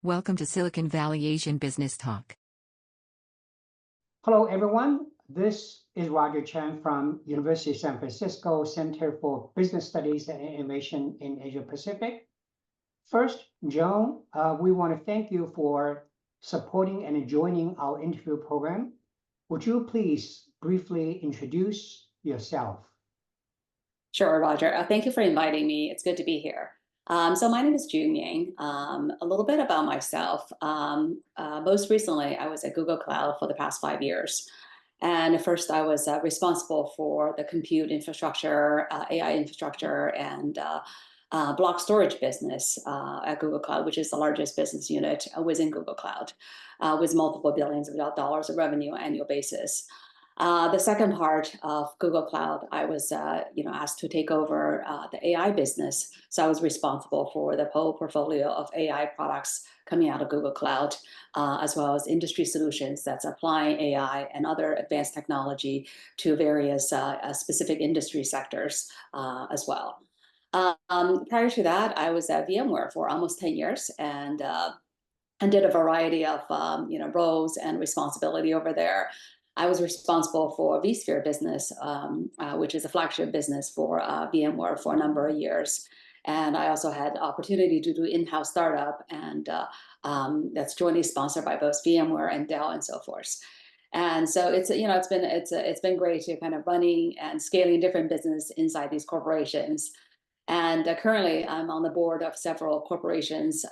Welcome to Silicon Valley Asian Business Talk. Hello, everyone. This is Roger Chen from University of San Francisco Center for Business Studies and Innovation in Asia Pacific. First, Joan, we want to thank you for supporting and joining our interview program. Would you please briefly introduce yourself? Sure, Roger. Thank you for inviting me. It's good to be here. So my name is June Yang. A little bit about myself. Most recently, I was at Google Cloud for the past 5 years. And first, I was responsible for the compute infrastructure, AI infrastructure, and block storage business at Google Cloud, which is the largest business unit within Google Cloud, with multiple billions of dollars of revenue annual basis. The second part of Google Cloud, I was asked to take over the AI business. So I was responsible for the whole portfolio of AI products coming out of Google Cloud, as well as industry solutions that's applying AI and other advanced technology to various specific industry sectors as well. Prior to that, I was at VMware for almost 10 years and did a variety of roles and responsibility over there. I was responsible for vSphere business, which is a flagship business for VMware for a number of years. And I also had the opportunity to do in-house startup, and that's jointly sponsored by both VMware and Dell and so forth. And so it's been great to kind of running and scaling different business inside these corporations. And currently, I'm on the board of several corporations,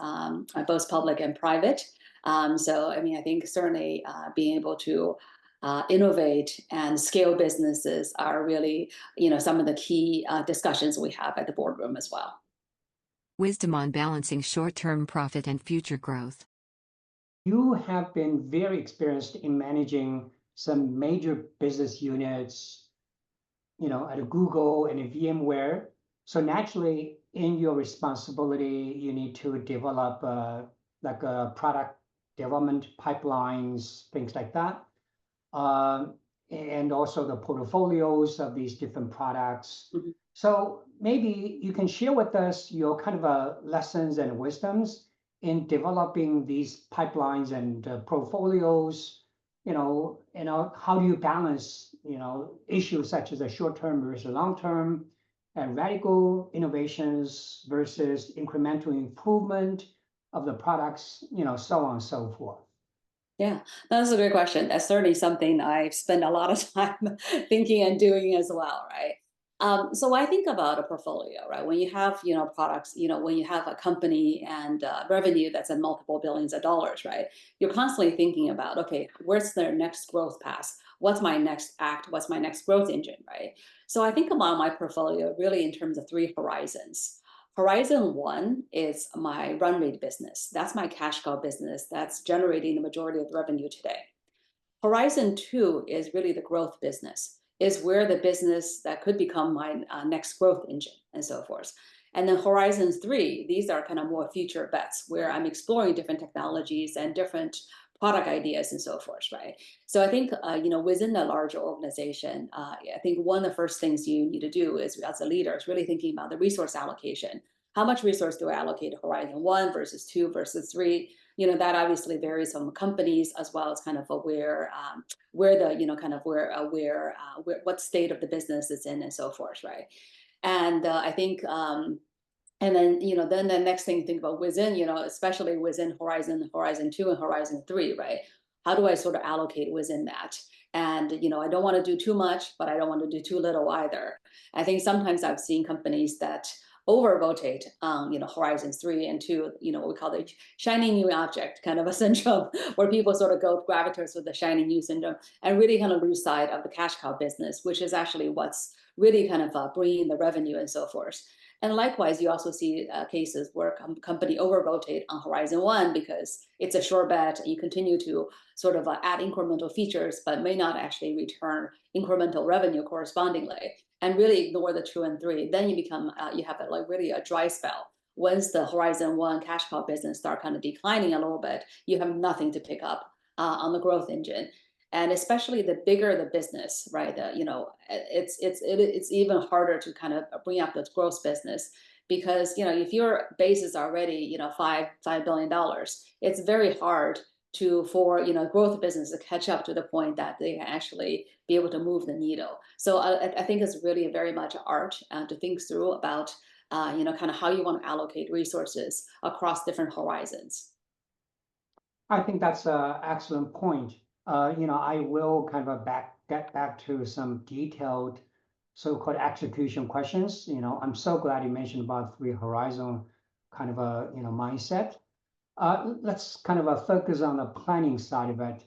both public and private. So I think certainly being able to innovate and scale businesses are really, some of the key discussions we have at the boardroom as well. Wisdom on balancing short-term profit and future growth. You have been very experienced in managing some major business units, at Google and at VMware. So naturally, in your responsibility, you need to develop product development pipelines, things like that. And also the portfolios of these different products. Mm-hmm. So maybe you can share with us your kind of lessons and wisdoms in developing these pipelines and portfolios. How do you balance issues such as a short-term versus long-term, and radical innovations versus incremental improvement of the products, so on and so forth. Yeah, that's a great question. That's certainly something I've spent a lot of time thinking and doing as well, right? So I think about a portfolio, right? When you have, products, when you have a company and revenue that's in multiple billions of dollars, right? You're constantly thinking about, okay, where's their next growth path? What's my next act? What's my next growth engine, right? So I think about my portfolio really in terms of 3 horizons. Horizon 1 is my run rate business. That's my cash cow business that's generating the majority of the revenue today. Horizon 2 is really the growth business, is where the business that could become my next growth engine and so forth. And then Horizon 3, these are kind of more future bets where I'm exploring different technologies and different product ideas and so forth, right? So I think, within a larger organization, I think one of the first things you need to do is, as a leader, is really thinking about the resource allocation. How much resource do I allocate to Horizon 1 versus 2 versus 3? That obviously varies from companies as well as kind of where what state of the business it's in and so forth, right? And I think, and then, then the next thing to think about within, especially within Horizon 2 and Horizon 3, right? How do I sort of allocate within that? And, I don't want to do too much, but I don't want to do too little either. I think sometimes I've seen companies that over-rotate, Horizons 3 and 2, what we call the shiny new object kind of a syndrome, where people sort of go gravitate with the shiny new syndrome and really kind of lose sight of the cash cow business, which is actually what's really kind of bringing the revenue and so forth. And likewise, you also see cases where company over-rotate on Horizon 1 because it's a sure bet. You continue to sort of add incremental features, but may not actually return incremental revenue correspondingly, and really ignore the 2 and 3. Then you become, you have really a dry spell. Once the Horizon 1 cash cow business start kind of declining a little bit, you have nothing to pick up on the growth engine. And especially the bigger the business, right? It's even harder to kind of bring up the growth business because if your base is already $5 billion, it's very hard for growth business to catch up to the point that they can actually be able to move the needle. So I think it's really very much art to think through about kind of how you want to allocate resources across different horizons. I think that's an excellent point. I will kind of get back to some detailed so-called execution questions. I'm so glad you mentioned about three horizon kind of a mindset. Let's kind of focus on the planning side of it.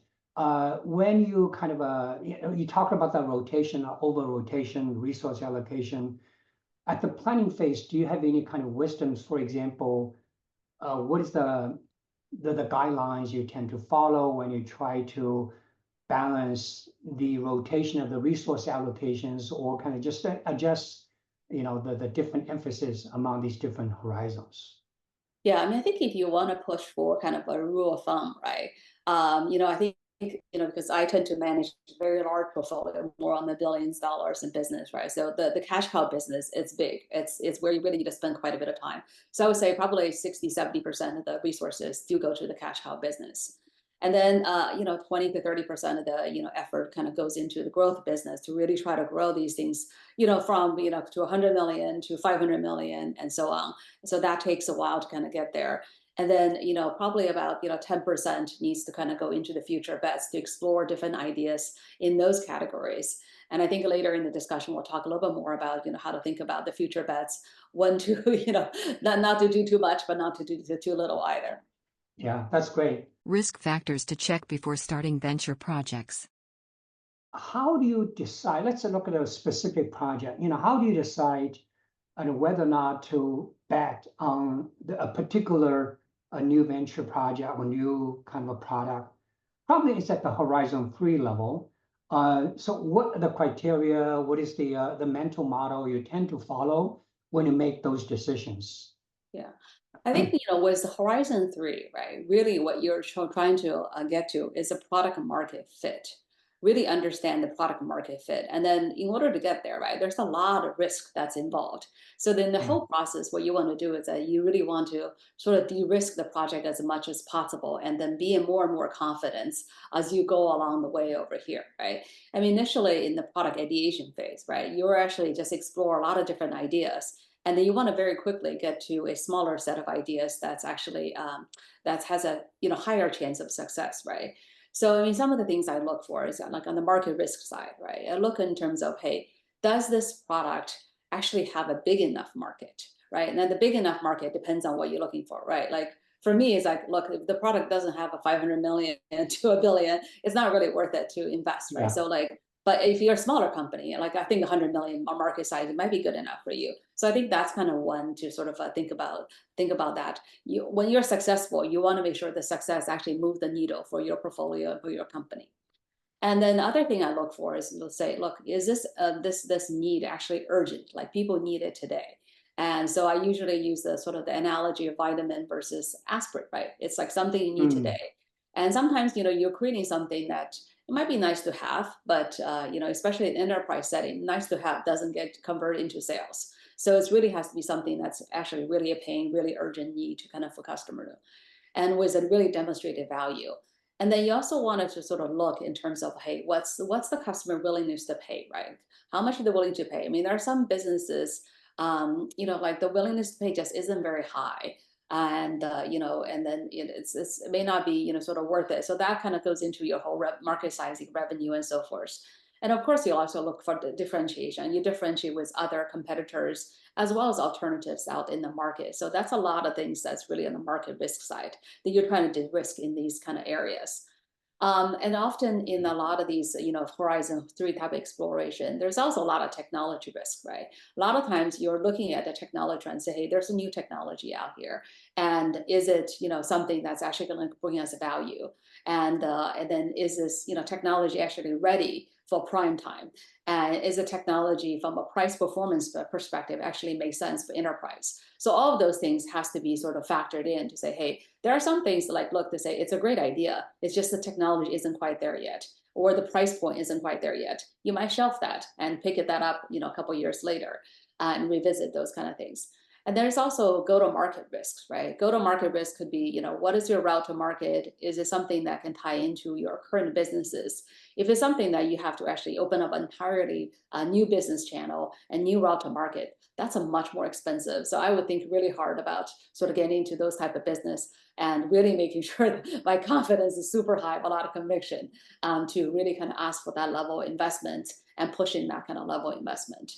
When you kind of you talk about the rotation, over rotation, resource allocation. At the planning phase, do you have any kind of wisdoms? For example, what is the guidelines you tend to follow when you try to balance the rotation of the resource allocations, or kind of just adjust, the different emphasis among these different horizons? Yeah, I mean, I think if you want to push for kind of a rule of thumb, right? I think because I tend to manage a very large portfolio, more on the billions of dollars in business, right? So the cash cow business, it's big. It's where you really need to spend quite a bit of time. So I would say probably 60-70% of the resources do go to the cash cow business. And then 20 to 30% of the effort kind of goes into the growth business to really try to grow these things, from to 100 million to 500 million and so on. So that takes a while to kind of get there. And then, probably about 10% needs to kind of go into the future bets to explore different ideas in those categories. And I think later in the discussion, we'll talk a little bit more about, how to think about the future bets, when to, not to do too much, but not to do too little either. Yeah, that's great. Risk factors to check before starting venture projects. How do you decide? Let's look at a specific project. How do you decide on whether or not to bet on a particular new venture project or new kind of a product? Probably it's at the Horizon 3 level. So what are the criteria? What is the mental model you tend to follow when you make those decisions? Yeah. I think, with the Horizon 3, right, really what you're trying to get to is a product market fit. Really understand the product market fit. And then in order to get there, right, there's a lot of risk that's involved. So then the whole process, what you want to do is that you really want to sort of de-risk the project as much as possible, and then be in more and more confidence as you go along the way over here, right? I mean, initially in the product ideation phase, right, you're actually just explore a lot of different ideas. And then you want to very quickly get to a smaller set of ideas that's actually that has a higher chance of success, right? So I mean, some of the things I look for is like on the market risk side, right? I look in terms of, hey, does this product actually have a big enough market, right? And then the big enough market depends on what you're looking for, right? Like for me, it's like, look, if the product doesn't have a 500 million to a billion, it's not really worth it to invest, right? Yeah. So like, but if you're a smaller company, like I think 100 million market size, it might be good enough for you. So I think that's kind of one to sort of think about that. When you're successful, you want to make sure the success actually moves the needle for your portfolio and for your company. And then the other thing I look for is, let's say, look, is this need actually urgent? Like people need it today. And so I usually use the sort of the analogy of vitamin versus aspirin, right? It's like something you need today. And sometimes, you're creating something that it might be nice to have, but especially in enterprise setting, nice to have doesn't get converted into sales. So it really has to be something that's actually really a pain, really urgent need to kind of for customer, and with a really demonstrated value. And then you also wanted to sort of look in terms of, hey, what's the customer willingness to pay, right? How much are they willing to pay? I mean, there are some businesses, like the willingness to pay just isn't very high. And and then it may not be sort of worth it. So that kind of goes into your whole market sizing, revenue, and so forth. And of course, you also look for the differentiation. You differentiate with other competitors as well as alternatives out in the market. So that's a lot of things that's really on the market risk side that you're trying to de-risk in these kind of areas. And often in a lot of these, Horizon 3 type of exploration, there's also a lot of technology risk, right? A lot of times you're looking at the technology and say, hey, there's a new technology out here. And is it, something that's actually going to bring us value? And then is this, technology actually ready for prime time? And is the technology from a price performance perspective actually make sense for enterprise? So all of those things has to be sort of factored in to say, hey, there are some things like, look, to say it's a great idea. It's just the technology isn't quite there yet, or the price point isn't quite there yet. You might shelf that and pick that up, a couple years later and revisit those kind of things. And there's also go-to-market risks, right? Go-to-market risk could be, what is your route to market? Is it something that can tie into your current businesses? If it's something that you have to actually open up entirely a new business channel and new route to market, that's a much more expensive. So I would think really hard about sort of getting into those type of business and really making sure that my confidence is super high, a lot of conviction, to really kind of ask for that level of investment and pushing that kind of level of investment.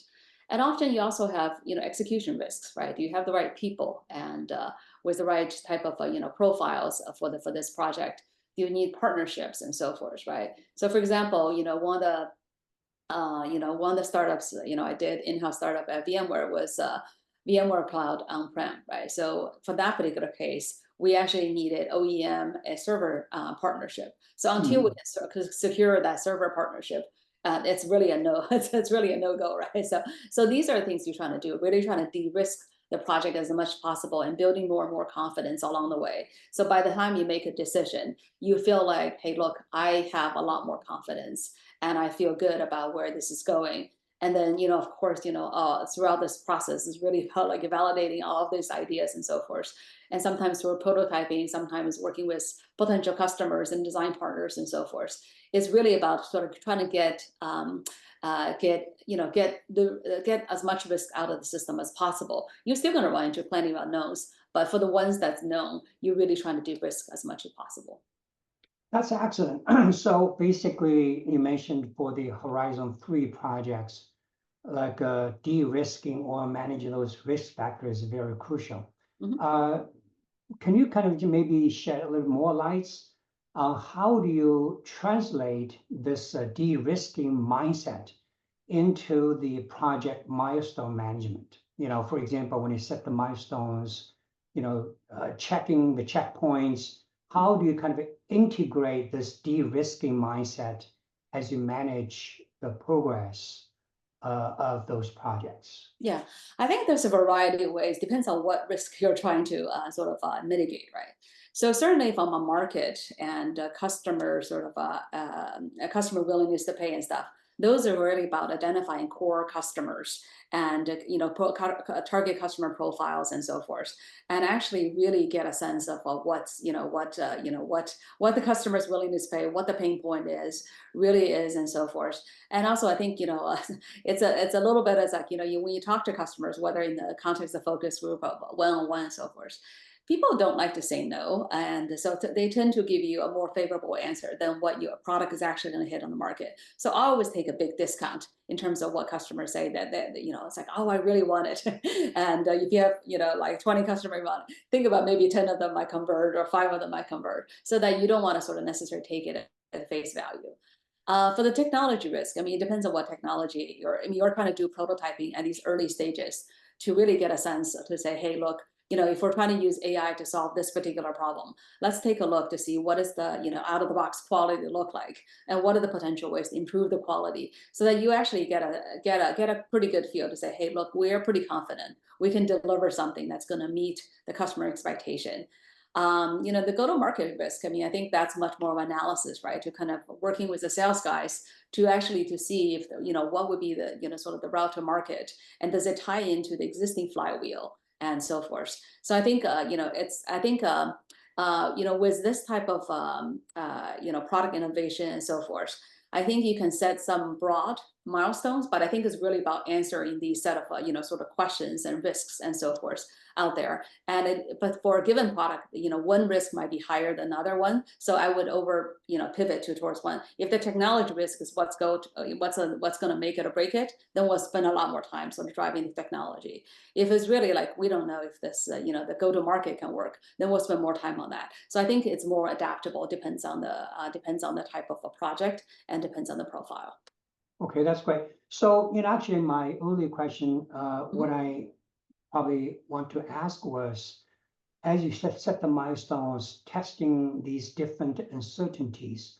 And often you also have, execution risks, right? Do you have the right people and with the right type of, profiles for this project? Do you need partnerships and so forth, right? So, for example, one of the startups, I did in-house startup at VMware was VMware Cloud on-prem, right? So for that particular case, we actually needed OEM a server partnership. So until we can secure that server partnership, it's really a no. It's really a no-go, right? So these are things you're trying to do, really trying to de-risk the project as much as possible and building more and more confidence along the way. So by the time you make a decision, you feel like, hey, look, I have a lot more confidence and I feel good about where this is going. And then, of course, throughout this process is really about like validating all of these ideas and so forth. And sometimes we're prototyping, sometimes working with potential customers and design partners and so forth. It's really about sort of trying to get as much risk out of the system as possible. You're still going to run into plenty of unknowns, but for the ones that's known, you're really trying to de-risk as much as possible. That's excellent. So basically, you mentioned for the Horizon 3 projects, like de-risking or managing those risk factors is very crucial. Can you kind of maybe shed a little more lights on how do you translate this de-risking mindset into the project milestone management? For example, when you set the milestones, checking the checkpoints, how do you kind of integrate this de-risking mindset as you manage the progress of those projects? Yeah, I think there's a variety of ways, depends on what risk you're trying to sort of mitigate, right? So certainly from a market and customer sort of a customer willingness to pay and stuff, those are really about identifying core customers and target customer profiles and so forth, and actually really get a sense of what the customer's willingness to pay, what the pain point really is, and so forth. And also, I think it's a little bit as like when you talk to customers, whether in the context of focus group, one-on-one, and so forth. People don't like to say no, and so they tend to give you a more favorable answer than what your product is actually going to hit on the market. So I always take a big discount in terms of what customers say that it's like, oh, I really want it. And if you have like 20 customers, think about maybe 10 of them might convert or 5 of them might convert, so that you don't want to sort of necessarily take it at face value. For the technology risk, it depends on what technology you're trying to do prototyping at these early stages to really get a sense to say, hey, look, if we're trying to use AI to solve this particular problem, let's take a look to see what is the out of the box quality look like, and what are the potential ways to improve the quality, so that you actually get a pretty good feel to say, hey, look, we're pretty confident we can deliver something that's going to meet the customer expectation. The go-to-market risk, I think that's much more of analysis, right? To kind of working with the sales guys to actually to see if what would be the sort of the route to market, and does it tie into the existing flywheel and so forth. So I think with this type of product innovation and so forth, I think you can set some broad milestones, but I think it's really about answering these set of sort of questions and risks and so forth out there. But for a given product, one risk might be higher than another one. So I would pivot towards one. If the technology risk is what's going to make it or break it, then we'll spend a lot more time sort of driving the technology. If it's really like we don't know if this the go-to-market can work, then we'll spend more time on that. So I think it's more adaptable. Depends on the type of a project and depends on the profile. Okay, that's great. So actually my earlier question, what I probably want to ask was, as you set the milestones, testing these different uncertainties,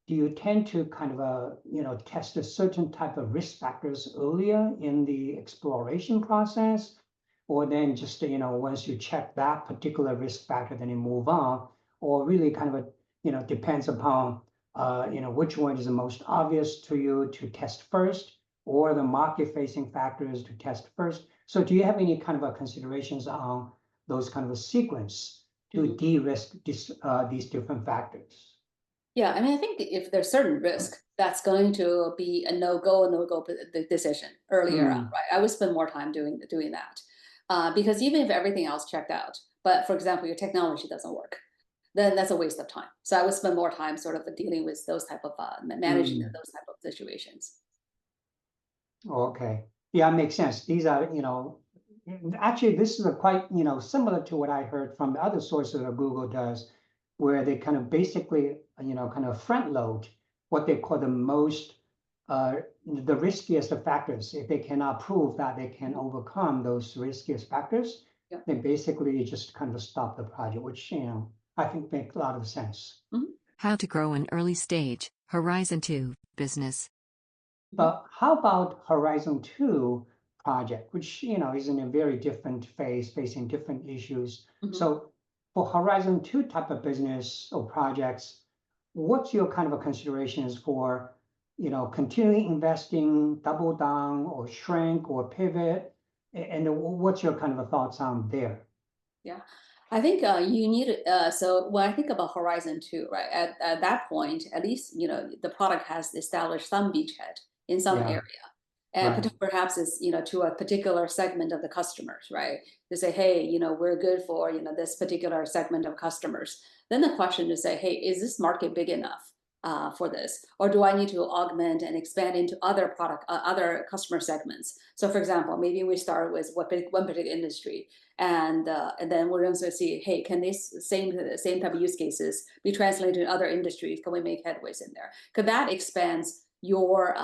do you tend to kind of test a certain type of risk factors earlier in the exploration process, or then just once you check that particular risk factor, then you move on, or really kind of depends upon which one is the most obvious to you to test first, or the market-facing factors to test first. So do you have any kind of a considerations on those kind of a sequence to de-risk these different factors? Yeah, I mean, I think if there's certain risk, that's going to be a no-go decision earlier on, Mm, right? I would spend more time doing that. Because even if everything else checked out, but for example, your technology doesn't work, then that's a waste of time. So I would spend more time sort of dealing with those type of managing mm. those type of situations. Okay. Yeah, it makes sense. These are, actually, this is a quite, similar to what I heard from the other sources that Google does, where they kind of basically, kind of front load what they call the most, the riskiest of factors. If they cannot prove that they can overcome those riskiest factors, Yeah. they basically just kind of stop the project, which, I think makes a lot of sense. Mhm. How to grow an early stage, Horizon 2, business. But how about Horizon 2 project, which is in a very different phase, facing different issues. Mhm. So for Horizon 2 type of business or projects, what's your kind of a considerations for, continuing investing, double down, or shrink, or pivot? And what's your kind of a thoughts on there? Yeah, I think you need so when I think about Horizon 2, right? At that point, at least the product has established some beachhead in some Yeah, area, and right. perhaps is to a particular segment of the customers, right? To say, hey, we're good for this particular segment of customers. Then the question is say, hey, is this market big enough for this, or do I need to augment and expand into other customer segments? So, for example, maybe we start with one particular industry, and then we're going to see, hey, can these same type of use cases be translated to other industries? Can we make headways in there? Because that expands your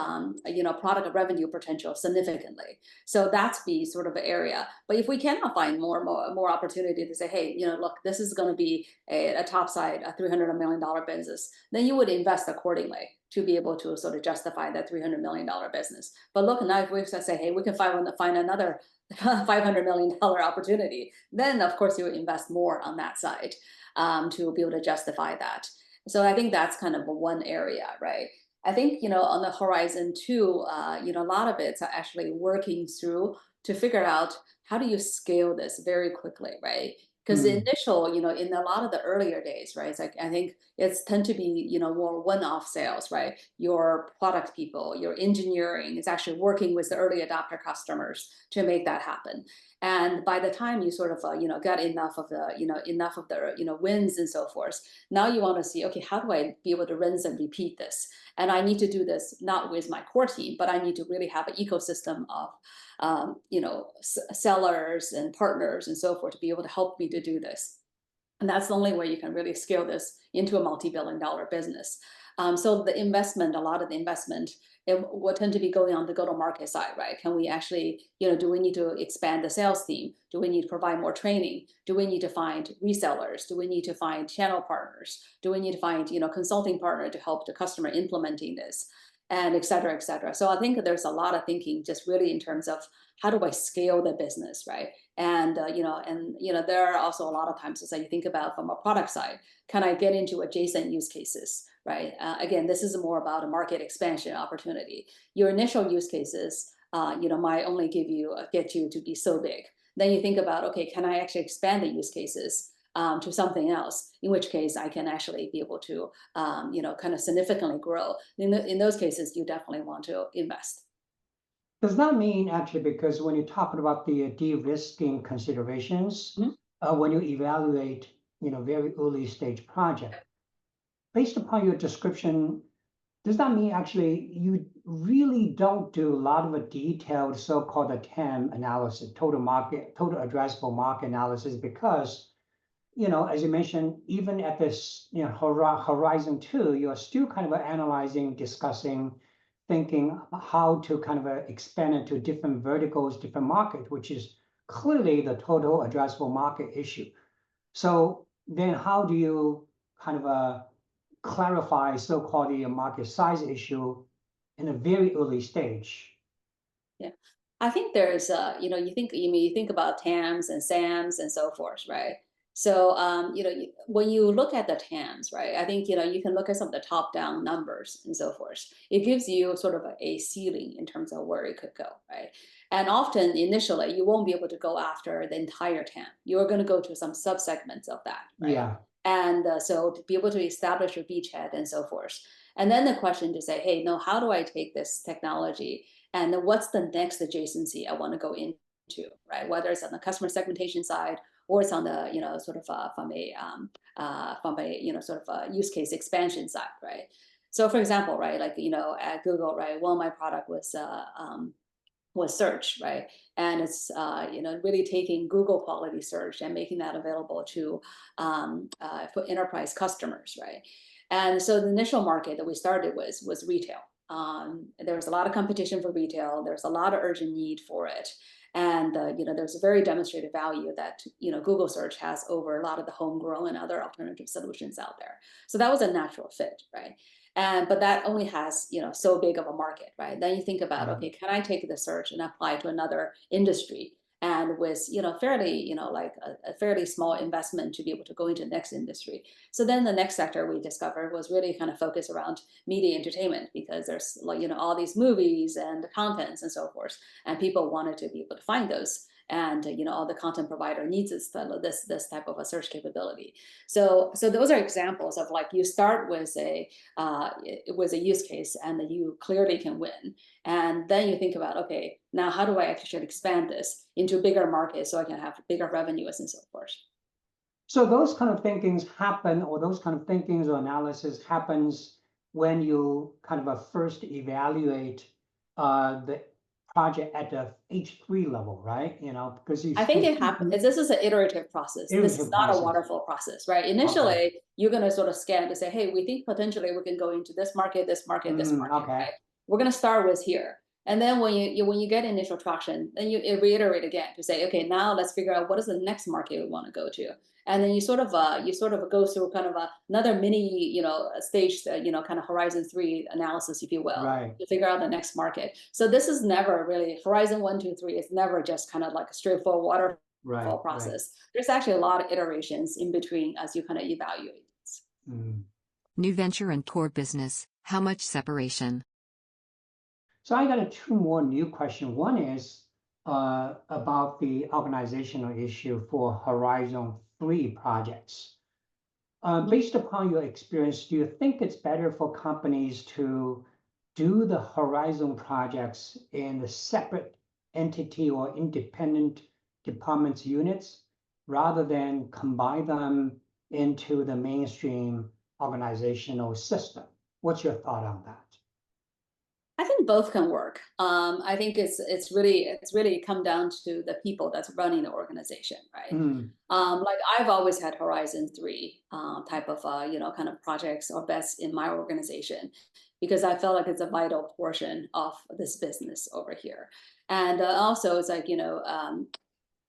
product revenue potential significantly. So that's the sort of area. But if we cannot find more opportunity to say, hey, look, this is going to be a top side, a $300 million business, then you would invest accordingly to be able to sort of justify that $300 million business. But look, now if we say, hey, we can find another $500 million opportunity, then of course you invest more on that side to be able to justify that. So I think that's kind of one area, right? I think on the Horizon 2, a lot of it's actually working through to figure out how do you scale this very quickly, right? Because the Mm, initial, in a lot of the earlier days, right? It's like I think it's tend to be more one-off sales, right? Your product people, your engineering is actually working with the early adopter customers to make that happen. And by the time you sort of get enough of the wins and so forth, now you want to see, okay, how do I be able to rinse and repeat this? And I need to do this not with my core team, but I need to really have an ecosystem of sellers and partners and so forth to be able to help me to do this. And that's the only way you can really scale this into a multi-billion-dollar business. So the investment, a lot of the investment, it will tend to be going on the go-to-market side, right? Can we actually, do we need to expand the sales team? Do we need to provide more training? Do we need to find resellers? Do we need to find channel partners? Do we need to find, consulting partner to help the customer implementing this? And et cetera, et cetera. So I think there's a lot of thinking just really in terms of how do I scale the business, right? And there are also a lot of times as you think about from a product side, can I get into adjacent use cases, right? Again, this is more about a market expansion opportunity. Your initial use cases, might only get you to be so big. Then you think about, okay, can I actually expand the use cases to something else? In which case, I can actually be able to, kind of significantly grow. In those cases, you definitely want to invest. Does that mean actually, because when you're talking about the de-risking considerations, Mhm. when you evaluate, very early stage project, based upon your description, does that mean actually you really don't do a lot of a detailed so-called a TAM analysis, total addressable market analysis, because, as you mentioned, even at this, Horizon 2, you're still kind of analyzing, discussing, thinking how to kind of expand into different verticals, different markets, which is clearly the total addressable market issue. So then how do you kind of clarify so-called the market size issue in a very early stage? Yeah. I think there's you think about TAMs and SAMs and so forth, right? So, when you look at the TAMs, right, I think, you can look at some of the top-down numbers and so forth. It gives you sort of a ceiling in terms of where it could go, right? And often, initially, you won't be able to go after the entire TAM. You're going to go to some subsegments of that, right? Yeah. And so to be able to establish your beachhead and so forth. And then the question to say, hey, no, how do I take this technology and what's the next adjacency I want to go into, right? Whether it's on the customer segmentation side or it's on the, sort of from a sort of a use case expansion side, right? So for example, right, like, at Google, right, well, my product was search, right? And it's really taking Google quality search and making that available to for enterprise customers, right? And so the initial market that we started was retail. There was a lot of competition for retail. There's a lot of urgent need for it. And there's a very demonstrated value that Google search has over a lot of the homegrown and other alternative solutions out there. So that was a natural fit, right? But that only has so big of a market, right? Then you think about, okay, can I take the search and apply it to another industry? And with fairly like a fairly small investment to be able to go into the next industry. So then the next sector we discovered was really kind of focused around media entertainment, because there's all these movies and contents and so forth, and people wanted to be able to find those. And all the content provider needs this type of a search capability. So those are examples of like you start with a use case and that you clearly can win, and then you think about, okay, now how do I actually expand this into bigger markets so I can have bigger revenues and so forth. So those kind of thinkings happen, or those kind of thinkings or analysis happens when you kind of first evaluate the project at the H3 level, right? Because I think it happens. This is an iterative process. This is not a waterfall process, right? Initially, you're going to sort of scan to say, hey, we think potentially we can go into this market, this market, this market, right? We're going to start with here. And then when you get initial traction, then you reiterate again to say, okay, now let's figure out what is the next market we want to go to. And then you sort of go through kind of another mini stage, kind of Horizon 3 analysis, if you will, right, to figure out the next market. So this is never really Horizon 1, 2, 3. It's never just kind of like a straightforward waterfall process. There's actually a lot of iterations in between as you kind of evaluate this. New venture and core business, how much separation? So I got two more new questions. One is about the organizational issue for Horizon 3 projects. Based upon your experience, do you think it's better for companies to do the Horizon projects in a separate entity or independent departments units rather than combine them into the mainstream organizational system? What's your thought on that? I think both can work. I think it's really come down to the people that's running the organization, right? Like I've always had Horizon 3 type of kind of projects or bets in my organization, because I felt like it's a vital portion of this business over here. And also it's like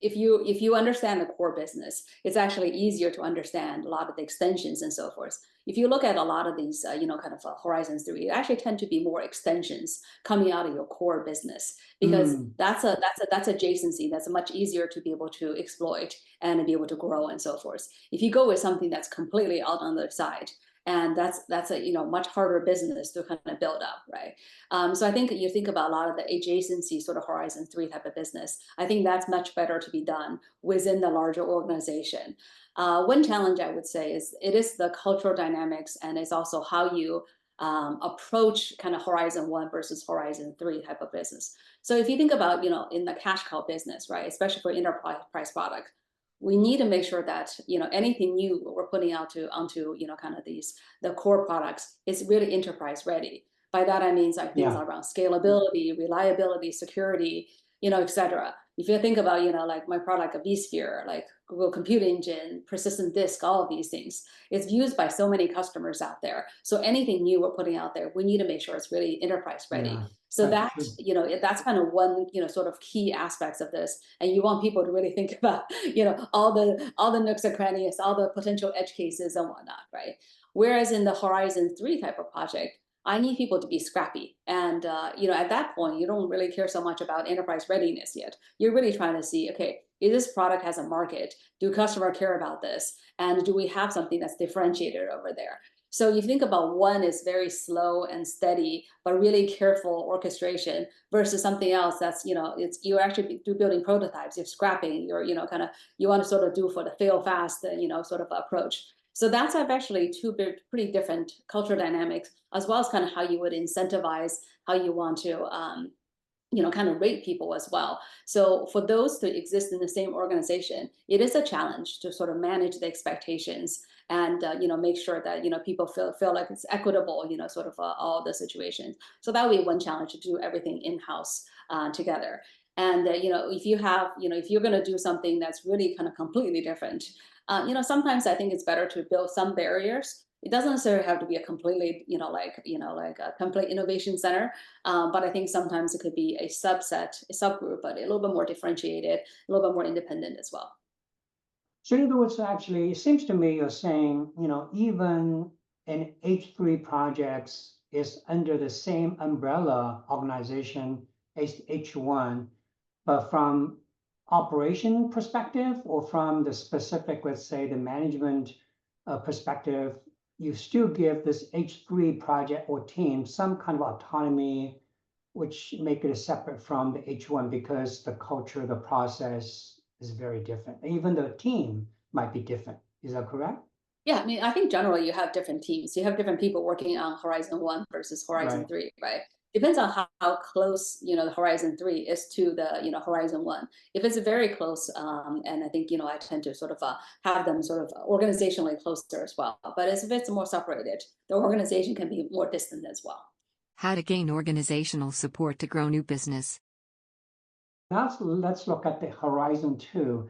if you understand the core business, it's actually easier to understand a lot of the extensions and so forth. If you look at a lot of these, kind of Horizons 3, it actually tend to be more extensions coming out of your core business, because that's adjacency that's much easier to be able to exploit and to be able to grow and so forth. If you go with something that's completely out on the other side, and that's a much harder business to kind of build up, right? So I think you think about a lot of the adjacency sort of Horizon 3 type of business. I think that's much better to be done within the larger organization. One challenge I would say is it is the cultural dynamics, and it's also how you approach kind of Horizon 1 versus Horizon 3 type of business. So if you think about in the cash cow business, right, especially for enterprise product, we need to make sure that anything new we're putting onto kind of the core products is really enterprise ready. By that I mean like things around scalability, reliability, security, et cetera. If you think about like my product vSphere, like Google Compute Engine, persistent disk, all of these things, it's used by so many customers out there. So anything new we're putting out there, we need to make sure it's really enterprise ready. So that's that's kind of one sort of key aspects of this, and you want people to really think about all the nooks and crannies, all the potential edge cases and whatnot, right? Whereas in the Horizon 3 type of project, I need people to be scrappy. And at that point, you don't really care so much about enterprise readiness yet. You're really trying to see, okay, is this product has a market? Do customers care about this? And do we have something that's differentiated over there? So you think about one is very slow and steady, but really careful orchestration versus something else that's, you're actually building prototypes, you're scrapping, you're, you want to sort of do for the fail fast, sort of approach. So that's actually two pretty different cultural dynamics, as well as kind of how you would incentivize, how you want to, kind of rate people as well. So for those to exist in the same organization, it is a challenge to sort of manage the expectations and make sure that people feel like it's equitable, sort of all the situations. So that would be one challenge, to do everything in-house together. And if you have, if you're going to do something that's really kind of completely different, sometimes I think it's better to build some barriers. It doesn't necessarily have to be a completely, like a complete innovation center. But I think sometimes it could be a subgroup, but a little bit more differentiated, a little bit more independent as well. So in other words, actually, it seems to me you're saying, even in H3 projects is under the same umbrella organization as H1, but from operation perspective or from the specific, let's say, the management perspective, you still give this H3 project or team some kind of autonomy, which make it separate from the H1 because the culture, the process is very different. Even the team might be different. Is that correct? Yeah, I mean, I think generally you have different teams. You have different people working on Horizon 1 versus Horizon 3, right? Depends on how close, the Horizon 3 is to the, Horizon 1. If it's very close, and I think, I tend to sort of have them sort of organizationally closer as well. But if it's more separated, the organization can be more distant as well. How to gain organizational support to grow new business. Now let's look at the Horizon 2,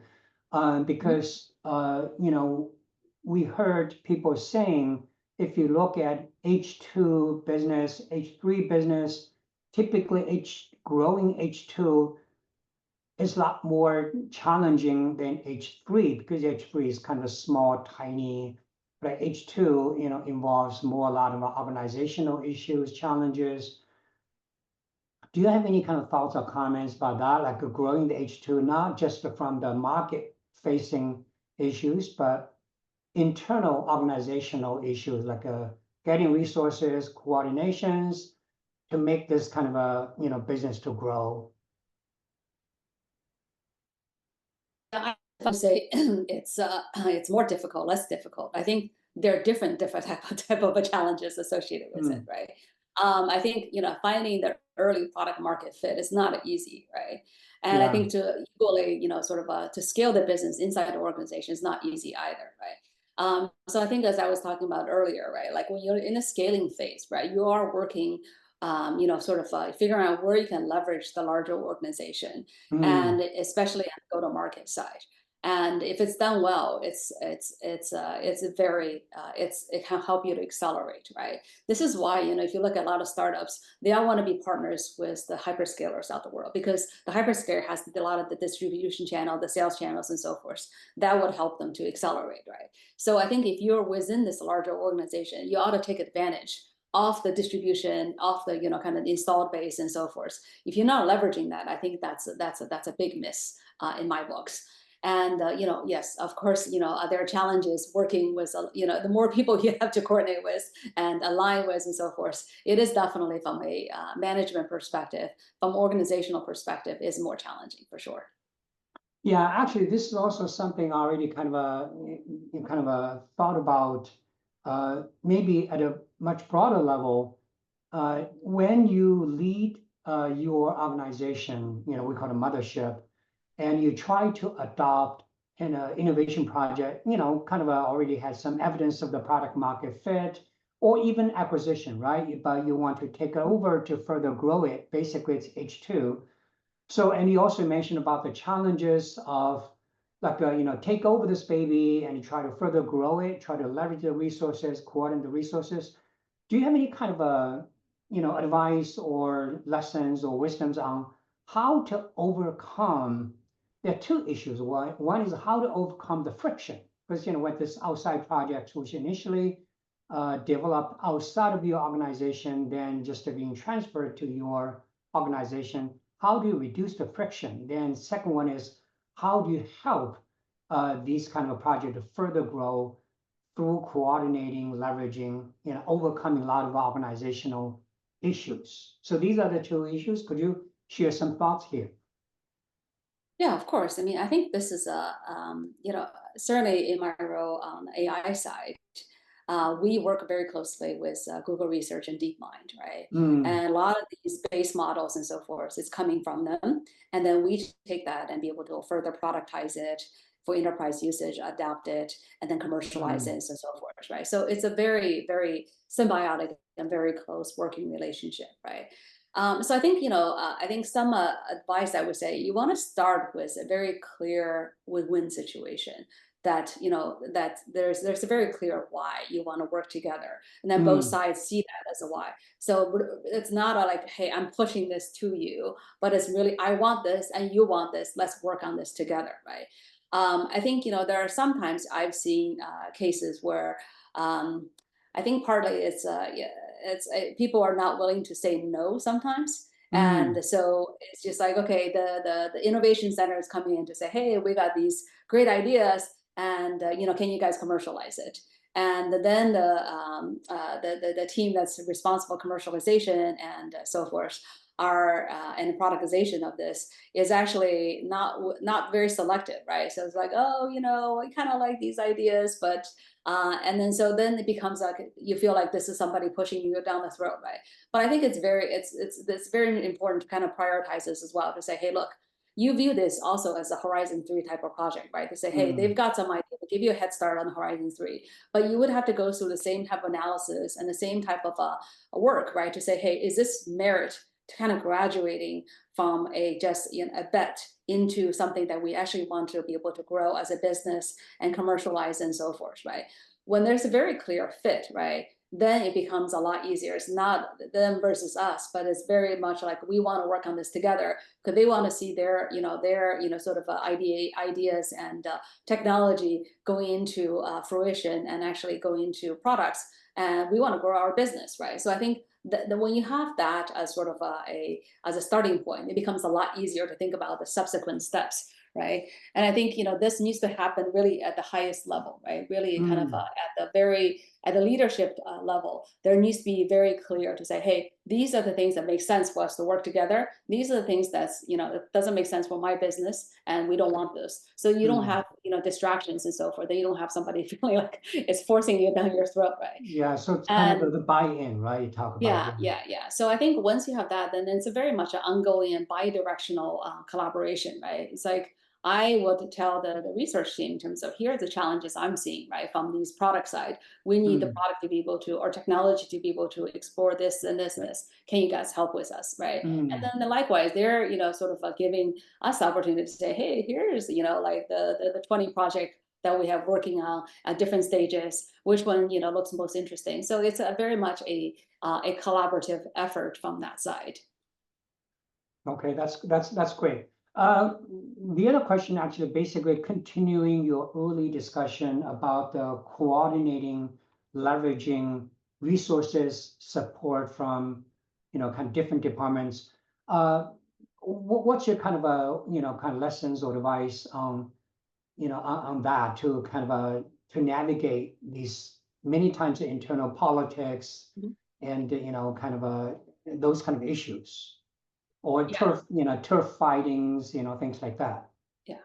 because, we heard people saying, if you look at H2 business, H3 business, typically growing H2 is a lot more challenging than H3 because H3 is kind of small, tiny, but H2, involves a lot of organizational issues, challenges. Do you have any kind of thoughts or comments about that, like growing the H2, not just from the market-facing issues, but internal organizational issues like getting resources, coordinations to make this kind of a business to grow? I would say it's more difficult, less difficult. I think there are different type of challenges associated with it, right? I think finding the early product market fit is not easy, right? And I think to equally sort of to scale the business inside the organization is not easy either, right? So I think, as I was talking about earlier, right, like when you're in a scaling phase, right, you are working sort of figuring out where you can leverage the larger organization, and especially on the go-to-market side. And if it's done well, it can help you to accelerate, right? This is why, if you look at a lot of startups, they all want to be partners with the hyperscalers out the world, because the hyperscaler has a lot of the distribution channel, the sales channels, and so forth. That would help them to accelerate, right? So I think if you're within this larger organization, you ought to take advantage of the distribution, of the kind of installed base and so forth. If you're not leveraging that, I think that's a big miss in my books. And yes, of course, there are challenges working with the more people you have to coordinate with and align with and so forth. It is definitely, from a management perspective, from organizational perspective, is more challenging for sure. Yeah, actually, this is also something I already kind of thought about. Maybe at a much broader level, when you lead your organization, we call it a mothership, and you try to adopt an innovation project, kind of already has some evidence of the product market fit or even acquisition, right? But you want to take it over to further grow it. Basically, it's H2. So, and you also mentioned about the challenges of like, take over this baby and you try to further grow it, try to leverage the resources, coordinate the resources. Do you have any kind of advice or lessons or wisdoms on how to overcome? There are two issues. One is how to overcome the friction, because with this outside project, which initially developed outside of your organization than just being transferred to your organization? How do you reduce the friction? Then second one is, how do you help these kind of projects to further grow through coordinating, leveraging, overcoming a lot of organizational issues? So these are the two issues. Could you share some thoughts here? Yeah, of course. I mean, I think this is certainly in my role on the AI side, we work very closely with Google Research and DeepMind, right? Mm, And a lot of these base models and so forth is coming from them. And then we take that and be able to further productize it for enterprise usage, adapt it, and then commercialize it and so forth, right? So it's a very, very symbiotic and very close working relationship, right? So I think, I think some advice I would say, you want to start with a very clear win-win situation that, that there's a very clear why you want to work together. And then both sides see that as a why. So it's not like, hey, I'm pushing this to you, but it's really, I want this and you want this, let's work on this together, right? I think, there are sometimes I've seen cases where I think partly people are not willing to say no sometimes. And so it's just like, okay, the innovation center is coming in to say, hey, we got these great ideas, and can you guys commercialize it? And then the team that's responsible for commercialization and so forth are and productization of this is actually not very selective, right? So it's like, oh, I kind of like these ideas, but and then so then it becomes like you feel like this is somebody pushing you down the throat, right? But I think it's very important to kind of prioritize this as well, to say, hey, look, you view this also as a Horizon 3 type of project, right? To say, hey, they've got some idea to give you a head start on Horizon 3, but you would have to go through the same type of analysis and the same type of work, right? To say, hey, is this merit to kind of graduating from a bet into something that we actually want to be able to grow as a business and commercialize and so forth, right? When there's a very clear fit, right, then it becomes a lot easier. It's not them versus us, but it's very much like we want to work on this together because they want to see their sort of ideas and technology going into fruition and actually going into products, and we want to grow our business, right? So I think that when you have that as sort of as a starting point, it becomes a lot easier to think about the subsequent steps, right? And I think this needs to happen really at the highest level, right? Really kind of at the leadership level, there needs to be very clear to say, hey, these are the things that make sense for us to work together. These are the things that's it doesn't make sense for my business, and we don't want this. So you don't have distractions and so forth. Then you don't have somebody feeling like it's forcing you down your throat, right? Yeah, so it's kind of the buy-in, right? You talk about. Yeah. So I think once you have that, then it's a very much an ongoing and bi-directional collaboration, right? It's like I would tell the research team in terms of here are the challenges I'm seeing, right, from these product side. We need the product to be able to, or technology to be able to explore this and this and this. Can you guys help with us, right? And then likewise, they're sort of giving us the opportunity to say, hey, here's like the 20 project that we have working on at different stages, which one looks most interesting. So it's a very much a collaborative effort from that side. Okay, that's great. The other question, actually, basically continuing your early discussion about the coordinating, leveraging resources, support from kind of different departments. What's your kind of lessons or advice on on that to kind of to navigate these many times the internal politics and kind of those kind of issues, or turf fightings, things like that. Yeah.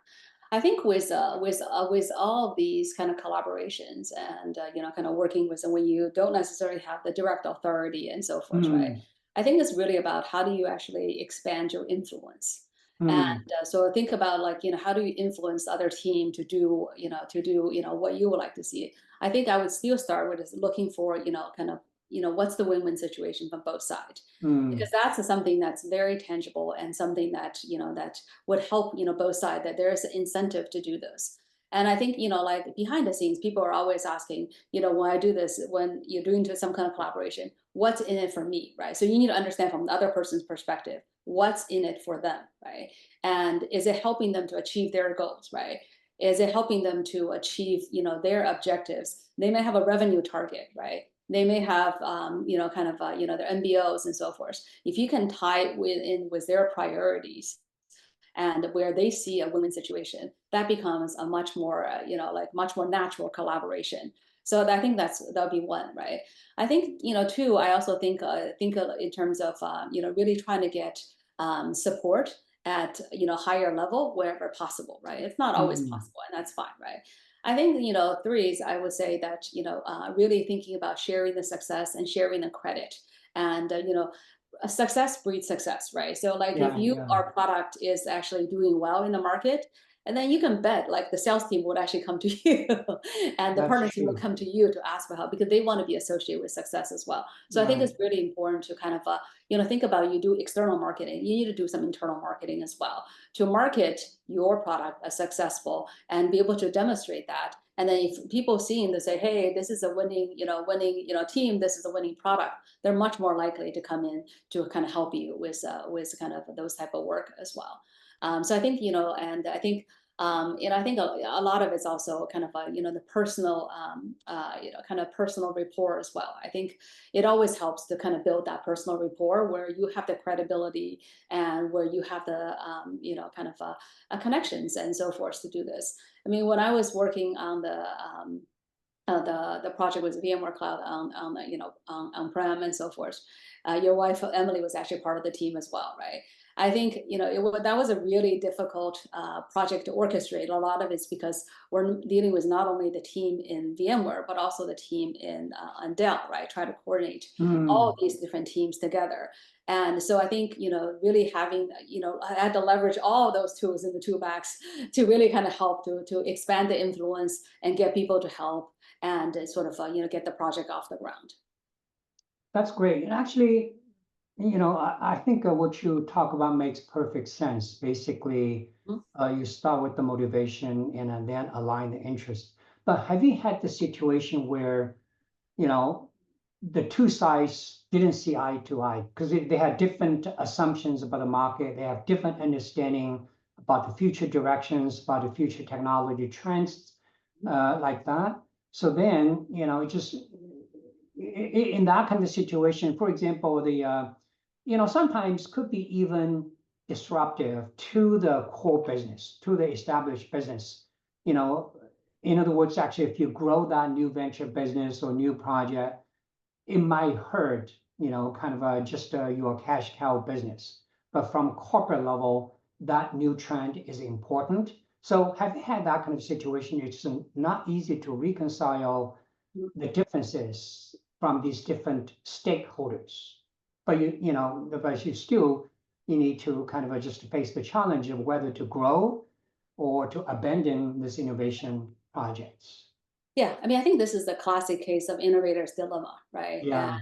I think with all of these kind of collaborations and kind of working with, and when you don't necessarily have the direct authority and so forth, right? I think it's really about how do you actually expand your influence. And so think about like how do you influence the other team to do what you would like to see. I think I would still start with is looking for kind of what's the win-win situation from both sides, because that's something that's very tangible and something that that would help both sides, that there is an incentive to do this. And I think like behind the scenes, people are always asking when I do this, when you're doing some kind of collaboration, what's in it for me, right? So you need to understand from the other person's perspective what's in it for them, right? And is it helping them to achieve their goals, right? Is it helping them to achieve their objectives? They may have a revenue target, right? They may have, kind of, their MBOs and so forth. If you can tie in with their priorities and where they see a win-win situation, that becomes a much more, much more natural collaboration. So I think that'll be one, right? I think, two, I also think in terms of, really trying to get support at, higher level wherever possible, right? It's not always Mm, possible, and that's fine, right? I think, three is, I would say that, really thinking about sharing the success and sharing the credit. And, a success breeds success, right? So like if yeah, you, yeah, our product is actually doing well in the market, and then you can bet like the sales team would actually come to you and the that's partner team will true. come to you to ask for help because they want to be associated with success as well. So I think Right. it's really important to kind of, think about, you do external marketing, you need to do some internal marketing as well to market your product as successful and be able to demonstrate that. And then if people seeing they say, hey, this is a winning, team, this is a winning product, they're much more likely to come in to kind of help you with kind of those type of work as well. So I think, and I think, I think a lot of it's also kind of, the personal, kind of personal rapport as well. I think it always helps to kind of build that personal rapport where you have the credibility and where you have the, kind of connections and so forth to do this. I mean, when I was working on the project with VMware Cloud on on-prem and so forth. Your wife Emily was actually part of the team as well, right? I think that was a really difficult project to orchestrate. A lot of it's because we're dealing with not only the team in VMware but also the team in on Dell, right? Try to coordinate all of Mm, these different teams together. And so I think really having I had to leverage all of those tools in the toolbox to really kind of help to expand the influence and get people to help and sort of get the project off the ground. that's great. And actually, I think what you talk about makes perfect sense. Basically, Mhm. you start with the motivation and then align the interest. But have you had the situation where, you know, the two sides didn't see eye to eye because they had different assumptions about the market. They have different understanding about the future directions, about the future technology trends, like that. So then, just in that kind of situation, for example, sometimes could be even disruptive to the core business, to the established business. You know, in other words, actually, if you grow that new venture business or new project, it might hurt, kind of just your cash cow business. But from corporate level, that new trend is important. So have you had that kind of situation? It's not easy to reconcile the differences from these different stakeholders. But you need to kind of just face the challenge of whether to grow or to abandon this innovation projects. Yeah, I mean, I think this is the classic case of innovator's dilemma, right? Yeah,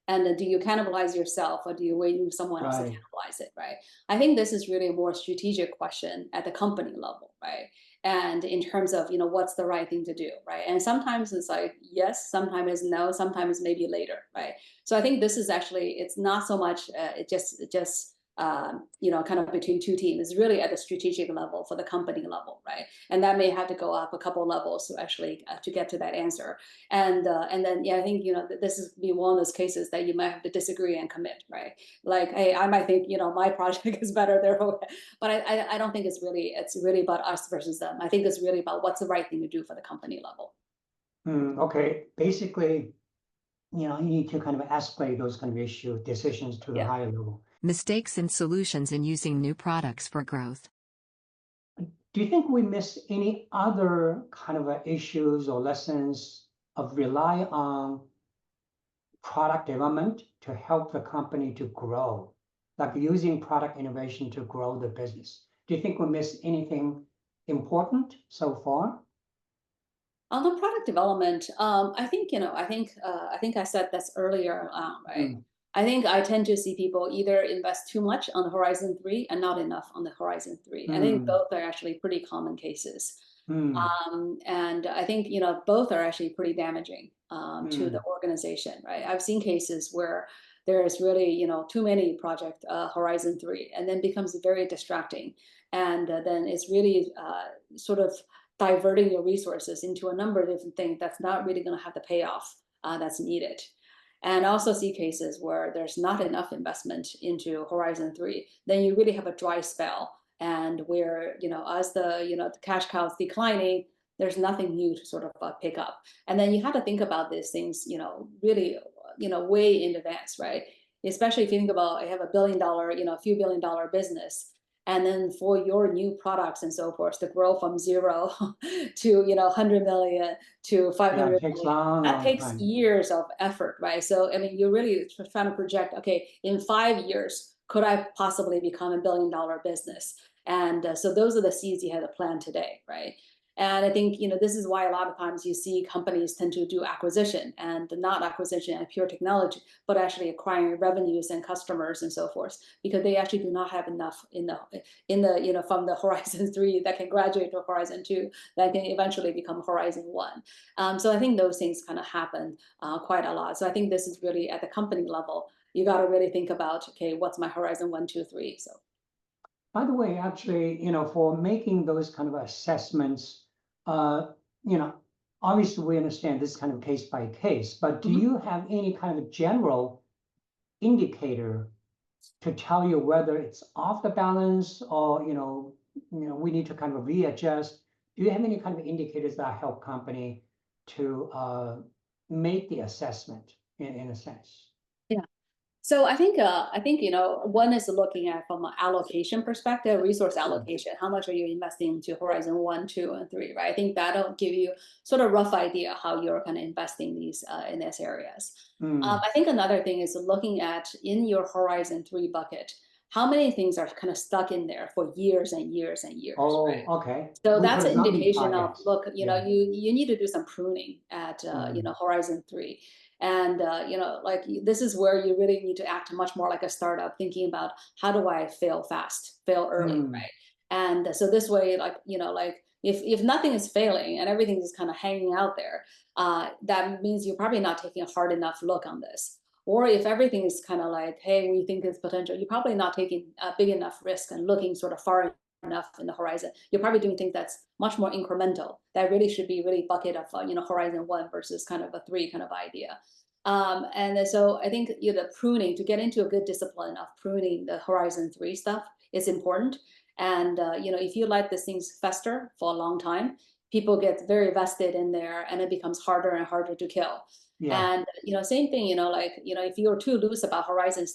And do you cannibalize yourself or do you wait for someone else to right. cannibalize it, right? I think this is really a more strategic question at the company level, right? And in terms of, what's the right thing to do, right? And sometimes it's like, yes, sometimes it's no, sometimes maybe later, right? So I think this is actually, it's not so much, it just kind of between two teams. It's really at the strategic level for the company level, right? And that may have to go up a couple of levels to actually to get to that answer. And then I think this is be one of those cases that you might have to disagree and commit, right? Like, hey, I might think my project is better, therefore, but I don't think it's really about us versus them. I think it's really about what's the right thing to do for the company level. Okay. Basically, you need to kind of escalate those kind of issue decisions to the Yeah. higher level. Mistakes and solutions in using new products for growth. Do you think we miss any other kind of issues or lessons of rely on product development to help the company to grow, like using product innovation to grow the business? Do you think we miss anything important so far? On the product development, I think I think I said this earlier, right? Mm, I think I tend to see people either invest too much on the Horizon 3 and not enough on the Horizon 3. I think mm, both are actually pretty common cases. mm, And I think both are actually pretty damaging to the mm, organization, right? I've seen cases where there is really too many project Horizon 3 and then becomes very distracting. And then it's really sort of diverting your resources into a number of different things that's not really going to have the payoff that's needed. And also see cases where there's not enough investment into Horizon 3, then you really have a dry spell, and where, as the cash cow is declining, there's nothing new to sort of pick up. And then you have to think about these things, really, way in advance, right? Especially if you think about, I have $1 billion, a few $1 billion business, and then for your new products and so forth to grow from 0 to 100 million to 500 it takes million, that long takes time. years of effort, right? So I mean, you're really trying to project, okay, in 5 years, could I possibly become $1 billion business? And so those are the seeds you have to plant today, right? And I think, this is why a lot of times you see companies tend to do acquisition, and not acquisition and pure technology, but actually acquiring revenues and customers and so forth, because they actually do not have enough in the from the Horizon 3 that can graduate to Horizon 2 that can eventually become Horizon 1. So I think those things kind of happen quite a lot. So I think this is really at the company level, you got to really think about, okay, what's my Horizon 1, 2, 3? So. By the way, actually, for making those kind of assessments, obviously we understand this kind of case by case, but do you have any kind of general indicator to tell you whether it's off the balance, or, we need to kind of readjust? Do you have any kind of indicators that help company to make the assessment in a sense? Yeah. So I think one is looking at from an allocation perspective, resource allocation. How much are you investing into Horizon 1, 2, and 3, right? I think that'll give you sort of rough idea how you're kind of investing these in these areas. I think another thing is looking at in your Horizon 3 bucket, how many things are kind of stuck in there for years and years and years. Oh, right? okay. So that's an indication of, look, you need to do some pruning at Horizon 3. And like this is where you really need to act much more like a startup, thinking about how do I fail fast, fail early, right? And so this way, like if nothing is failing and everything is kind of hanging out there, that means you're probably not taking a hard enough look on this. Or if everything is kind of like, hey, we think it's potential, you're probably not taking a big enough risk and looking sort of far enough in the horizon. You're probably doing things that's much more incremental. That really should be really bucket of Horizon 1 versus kind of a 3 kind of idea. And so I think the pruning, to get into a good discipline of pruning the Horizon 3 stuff is important. And if you let these things fester for a long time, people get very vested in there, and it becomes harder and harder to kill. And same thing, if you're too loose about Horizon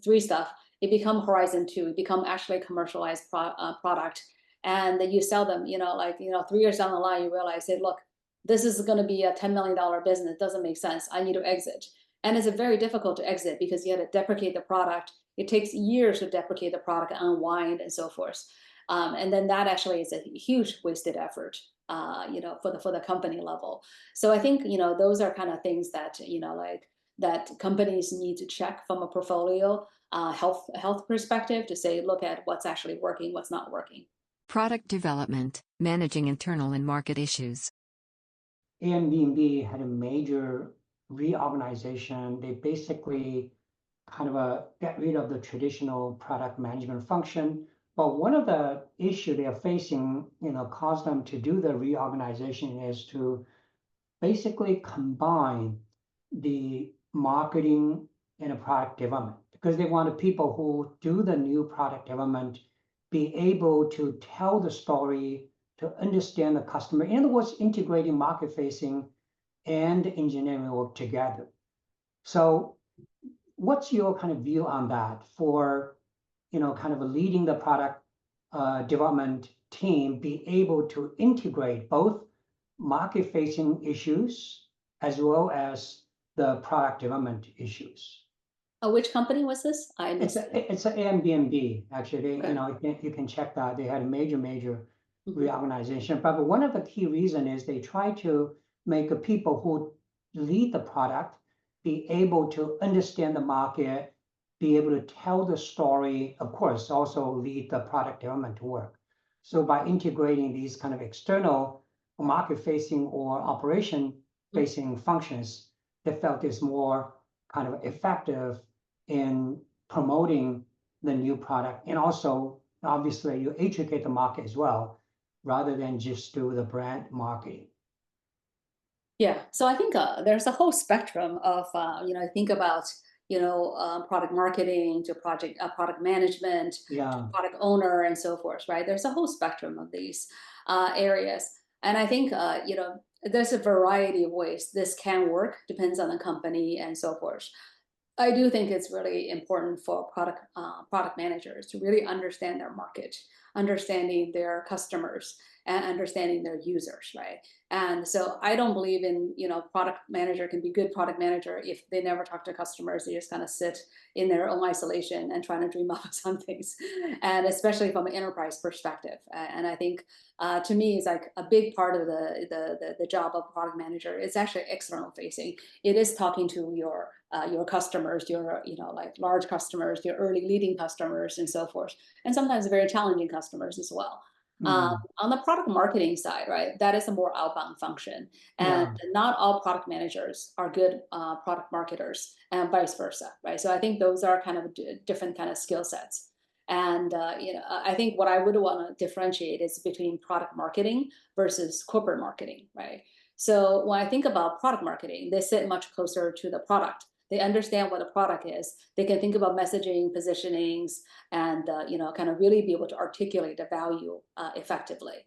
3 stuff, it become Horizon 2, it become actually a commercialized product, and then you sell them, 3 years down the line, you realize, hey, look, this is going to be a $10 million business. It doesn't make sense. I need to exit. And it's very difficult to exit because you have to deprecate the product. It takes years to deprecate the product, unwind, and so forth. And then that actually is a huge wasted effort, for the company level. So I think, those are kind of things that, that companies need to check from a portfolio health perspective to say, look at what's actually working, what's not working. Product development, managing internal and market issues. Airbnb had a major reorganization. They basically kind of get rid of the traditional product management function. But one of the issues they are facing, caused them to do the reorganization, is to basically combine the marketing and a product development, because they want the people who do the new product development be able to tell the story, to understand the customer. In other words, integrating market facing and engineering work together. So what's your kind of view on that for, kind of leading the product development team, be able to integrate both market facing issues as well as the product development issues? Which company was this? I missed it. It's an Airbnb, actually. You can check that. They had a major reorganization. But one of the key reasons is they try to make the people who lead the product be able to understand the market, be able to tell the story, of course, also lead the product development work. So by integrating these kind of external market-facing or operation-facing functions, they felt is more kind of effective in promoting the new product. And also, obviously, you educate the market as well, rather than just do the brand marketing. Yeah, so I think there's a whole spectrum of think about product marketing to product management to Yeah, product owner and so forth, right? There's a whole spectrum of these areas, and I think there's a variety of ways this can work, depends on the company and so forth. I do think it's really important for product managers to really understand their market, understanding their customers, and understanding their users, right? And so I don't believe in product manager can be good product manager if they never talk to customers. They just kind of sit in their own isolation and trying to dream up some things, and especially from an enterprise perspective. And I think to me, it's like a big part of the job of product manager. It's actually external facing. It is talking to your customers, your like large customers, your early leading customers, and so forth, and sometimes very challenging customers as well. mm, On the product marketing side, right, that is a more outbound function, and yeah, not all product managers are good product marketers, and vice versa, right? So I think those are kind of different kind of skill sets. And I think what I would want to differentiate is between product marketing versus corporate marketing, right? So when I think about product marketing, they sit much closer to the product. They understand what a product is. They can think about messaging, positionings, and kind of really be able to articulate the value effectively.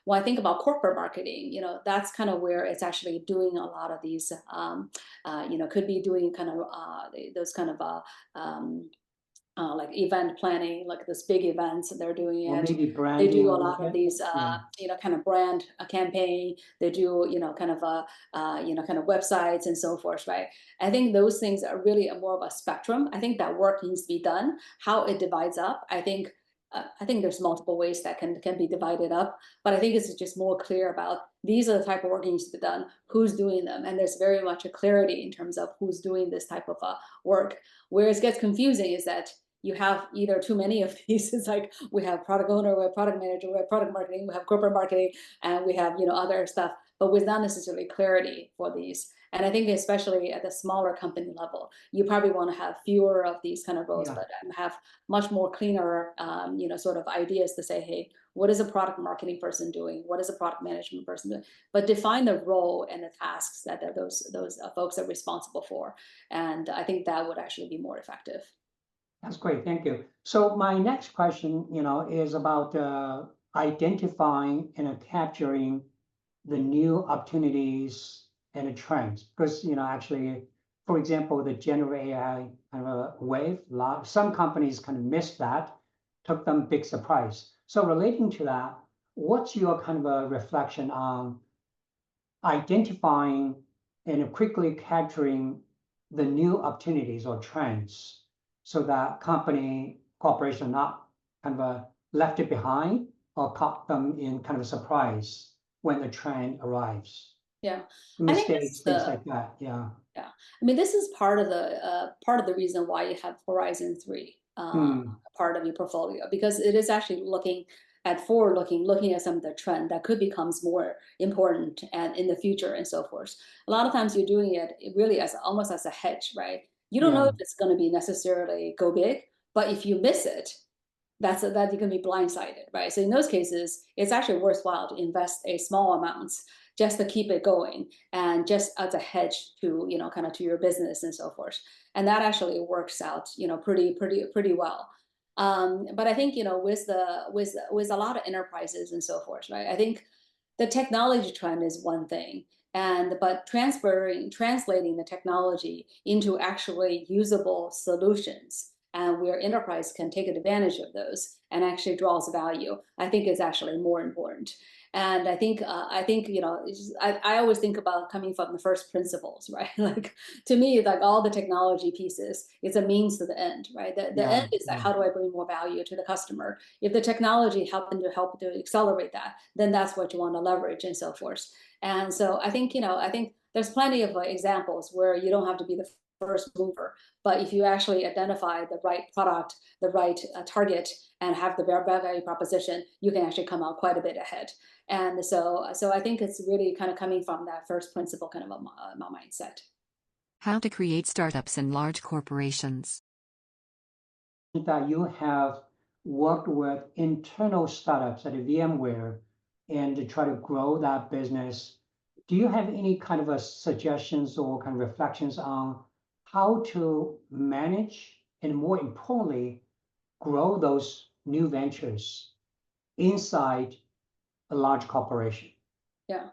When I think about corporate marketing, that's kind of where it's actually doing a lot of these, could be doing kind of those kind of like event planning, like this big events, they're doing or it. maybe They do branding a a little lot of bit. these, Yeah, kind of brand campaign. They do, kind of kind of websites and so forth, right? I think those things are really more of a spectrum. I think that work needs to be done. How it divides up, I think there's multiple ways that can be divided up, but I think it's just more clear about these are the type of work that needs to be done, who's doing them, and there's very much a clarity in terms of who's doing this type of work. Where it gets confusing is that you have either too many of these. It's like we have product owner, we have product manager, we have product marketing, we have corporate marketing, and we have other stuff, but with not necessarily clarity for these. And I think especially at the smaller company level, you probably want to have fewer of these kind of roles, yeah, but have much more cleaner, sort of ideas to say, hey, what is a product marketing person doing? What is a product management person doing? But define the role and the tasks that those folks are responsible for. And I think that would actually be more effective. that's great. Thank you. So my next question, is about identifying and capturing the new opportunities and the trends. Because, actually, for example, the generative AI kind of a wave, some companies kind of missed that, took them big surprise. So relating to that, what's your kind of a reflection on identifying and quickly capturing the new opportunities or trends so that corporation are not kind of left it behind or caught them in kind of a surprise when the trend arrives? Yeah, I think this Mistakes, is things the like that. Yeah. yeah. I mean, this is part of the reason why you have Horizon 3 Hmm. part of your portfolio, because it is actually looking at some of the trend that could becomes more important and in the future and so forth. A lot of times you're doing it really as almost as a hedge, right? You don't know Yeah. if it's going to be necessarily go big, but if you miss it, that you can be blindsided, right? So in those cases, it's actually worthwhile to invest a small amounts just to keep it going and just as a hedge to kind of to your business and so forth. And that actually works out pretty well. But I think with a lot of enterprises and so forth, right? I think the technology trend is one thing, but translating the technology into actually usable solutions and where enterprise can take advantage of those and actually draws value, I think is actually more important. And I always think about coming from the first principles, right? Like to me, like all the technology pieces, it's a means to the end, right? The Yeah. end is that how do I bring more value to the customer? If the technology help to accelerate that, then that's what you want to leverage and so forth. And so I think there's plenty of examples where you don't have to be the first mover, but if you actually identify the right product, the right target, and have the value proposition, you can actually come out quite a bit ahead. And so I think it's really kind of coming from that first principle kind of a mindset. How to create startups in large corporations. That you have worked with internal startups at VMware and to try to grow that business do you have any kind of a suggestions or kind of reflections on how to manage and more importantly, grow those new ventures inside a large corporation? Yeah.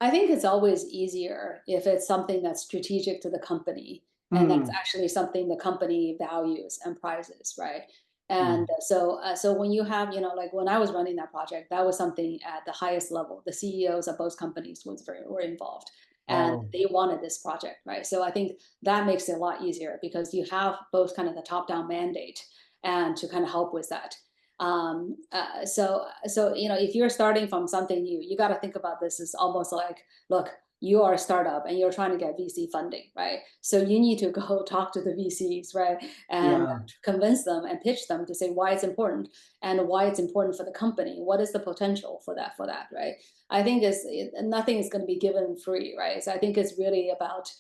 I think it's always easier if it's something that's strategic to the company and that's actually something the company values and prizes, right? And so when you have, like when I was running that project, that was something at the highest level. The CEOs of both companies were involved, and Oh, they wanted this project, right? So I think that makes it a lot easier because you have both kind of the top-down mandate and to kind of help with that. So if you're starting from something new, you got to think about this as almost like, look, you are a startup and you're trying to get VC funding, right? So you need to go talk to the VCs, right, and yeah. convince them and pitch them to say why it's important and why it's important for the company. What is the potential for that, right? I think nothing is going to be given free, right? So I think it's really about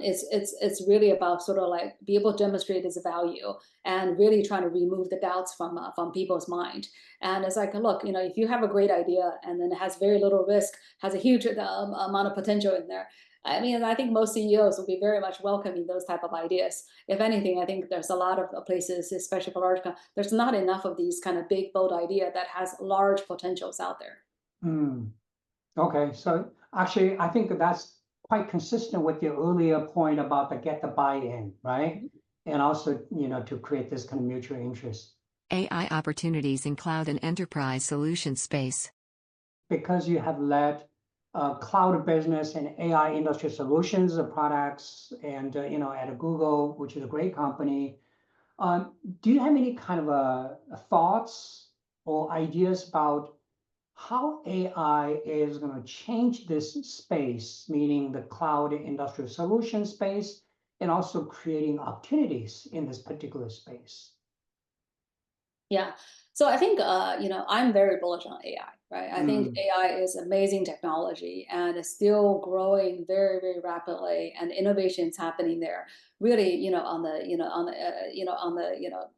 it's really about sort of like be able to demonstrate its value and really trying to remove the doubts from people's mind. And it's like, look, if you have a great idea and then it has very little risk, has a huge amount of potential in there. I mean, I think most CEOs will be very much welcoming those type of ideas. If anything, I think there's a lot of places, especially for large, there's not enough of these kind of big, bold idea that has large potentials out there. Okay, so actually, I think that's quite consistent with your earlier point about the get the buy-in, right? And also, to create this kind of mutual interest. AI opportunities in cloud and enterprise solution space. Because you have led cloud business and AI industry solutions products, and at Google, which is a great company. Do you have any kind of thoughts or ideas about how AI is going to change this space, meaning the cloud industrial solution space, and also creating opportunities in this particular space? Yeah. So I think, I'm very bullish on AI, right? I think AI is amazing technology and it's still growing very, very rapidly, and innovations happening there. Really, on the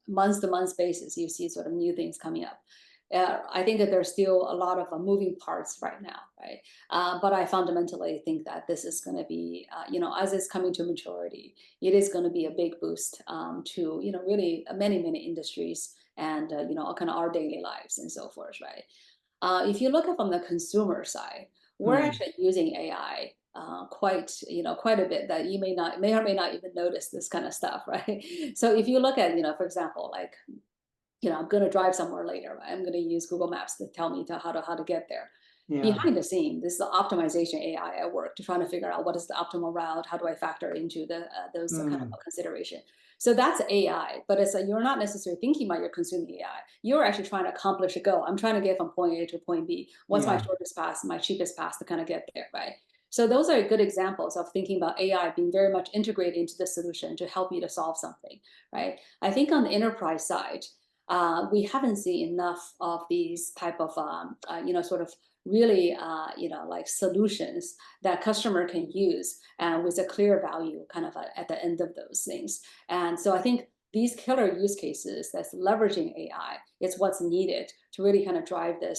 month to month basis, you see sort of new things coming up. I think that there's still a lot of moving parts right now, right? But I fundamentally think that this is going to be, as it's coming to maturity, it is going to be a big boost to, really many, many industries and kind of our daily lives and so forth, right? If you look at from the consumer side, we're actually using AI quite a bit that you may or may not even notice this kind of stuff, right? So if you look at, for example, like, I'm going to drive somewhere later, right? I'm going to use Google Maps to tell me how to get there. Yeah. Behind the scene, this is the optimization AI at work to trying to figure out what is the optimal route, how do I factor into those kind of consideration. So that's AI, but it's like you're not necessarily thinking about your consuming AI. You're actually trying to accomplish a goal. I'm trying to get from point A to point B. What's my shortest path, my cheapest path to kind of get there, right? So those are good examples of thinking about AI being very much integrated into the solution to help you to solve something, right? I think on the enterprise side, we haven't seen enough of these type of, sort of really, like solutions that customer can use and with a clear value kind of at the end of those things. And so I think these killer use cases that's leveraging AI is what's needed to really kind of drive the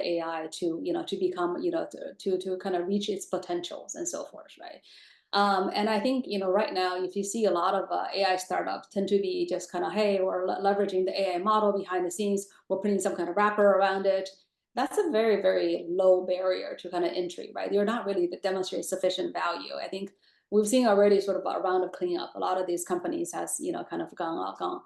AI to, to become, to kind of reach its potentials and so forth, right? And I think, right now, if you see a lot of AI startups tend to be just kind of, hey, we're leveraging the AI model behind the scenes, we're putting some kind of wrapper around it. That's a very, very low barrier to kind of entry, right? You're not really demonstrating sufficient value. I think we've seen already sort of a round of cleanup. A lot of these companies has, kind of gone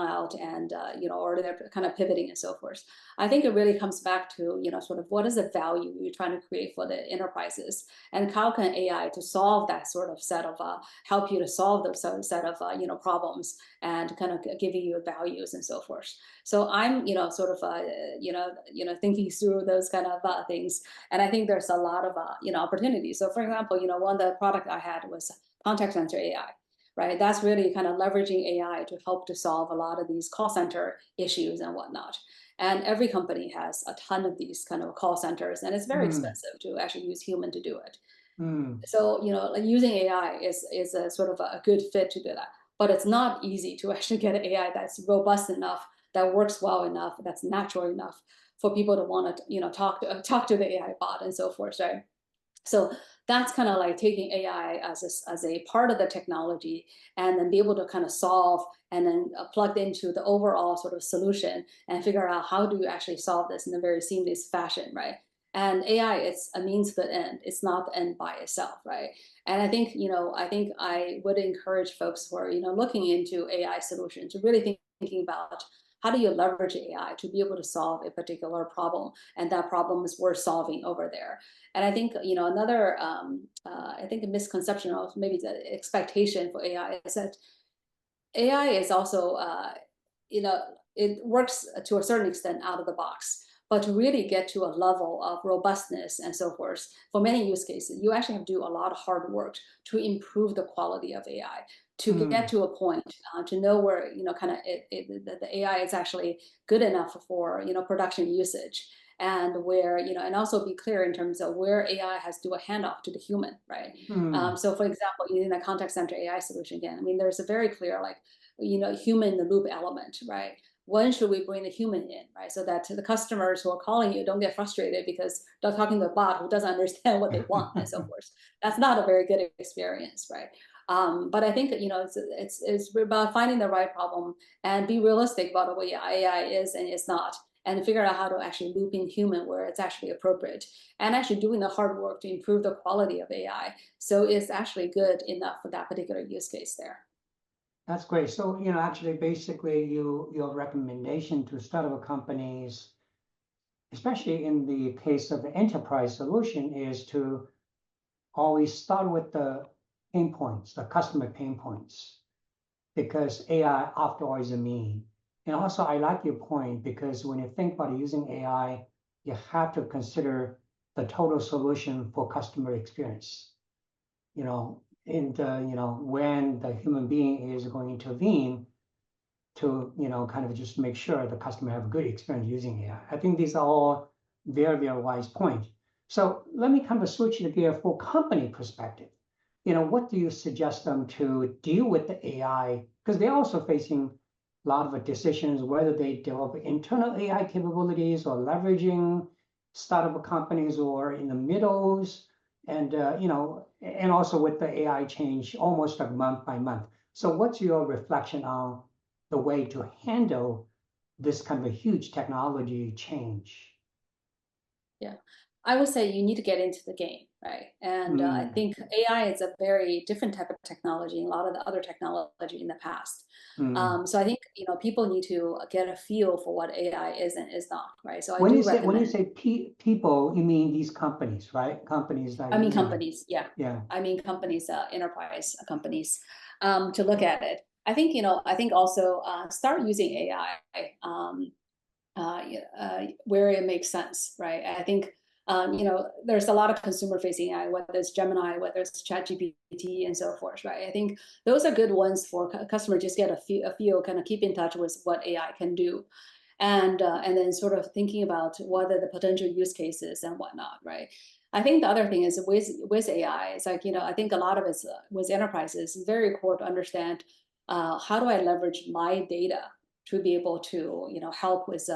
out and, or they're kind of pivoting and so forth. I think it really comes back to, sort of what is the value you're trying to create for the enterprises, and how can AI to solve that sort of set of, help you to solve those set of, problems and kind of giving you values and so forth. So I'm, sort of, thinking through those kind of things. And I think there's a lot of, opportunities. So for example, one of the product I had was contact center AI. Right, that's really kind of leveraging AI to help to solve a lot of these call center issues and whatnot. And every company has a ton of these kind of call centers, and it's very expensive to actually use human to do it. So, like using AI is a sort of a good fit to do that. But it's not easy to actually get an AI that's robust enough, that works well enough, that's natural enough for people to want to, talk to the AI bot and so forth, right? So that's kind of like taking AI as a part of the technology and then be able to kind of solve and then plug into the overall sort of solution and figure out how do you actually solve this in a very seamless fashion, right? And AI, it's a means to the end. It's not the end by itself, right? And I think, I think I would encourage folks who are, looking into AI solutions to really thinking about how do you leverage AI to be able to solve a particular problem, and that problem is worth solving over there. And I think, another, I think a misconception of maybe the expectation for AI is that AI is also, it works to a certain extent out of the box. But to really get to a level of robustness and so forth, for many use cases, you actually have to do a lot of hard work to improve the quality of AI, to get to a point, to know where, kind of the AI is actually good enough for, production usage. And where, and also be clear in terms of where AI has to do a handoff to the human, right? So for example, using the contact center AI solution again, I mean, there's a very clear, like, human in the loop element, right? When should we bring the human in, right? So that the customers who are calling you don't get frustrated because they're talking to a bot who doesn't understand what they want and so forth. That's not a very good experience, right? But I think, it's about finding the right problem and be realistic about what AI is and is not, and figure out how to actually loop in human where it's actually appropriate, and actually doing the hard work to improve the quality of AI so it's actually good enough for that particular use case there. That's great. So, actually, basically, your recommendation to startup companies, especially in the case of the enterprise solution, is to always start with the pain points, the customer pain points, because AI, after all, is a mean. And also, I like your point, because when you think about using AI, you have to consider the total solution for customer experience. And when the human being is going to intervene to kind of just make sure the customer have a good experience using AI. I think these are all very, very wise points. So let me kind of switch the gear for company perspective. What do you suggest them to deal with the AI? Because they're also facing a lot of decisions whether they develop internal AI capabilities or leveraging startup companies or in the middles. And and also with the AI change almost like month by month. So what's your reflection on the way to handle this kind of a huge technology change? Yeah, I would say you need to get into the game, right? And I think AI is a very different type of technology than a lot of the other technology in the past. So I think people need to get a feel for what AI is and is not, right? So I When do you say recommend. people, you mean these companies, right? Companies like I mean companies, yeah. yeah. I mean companies, enterprise companies, to look at it. I think I think also start using AI where it makes sense, right? I think there's a lot of consumer-facing AI, whether it's Gemini, whether it's ChatGPT, and so forth, right? I think those are good ones for customers just get a feel, kind of keep in touch with what AI can do, and then sort of thinking about what are the potential use cases and whatnot, right? I think the other thing is with AI, it's like I think a lot of it's with enterprises, it's very core to understand how do I leverage my data to be able to help with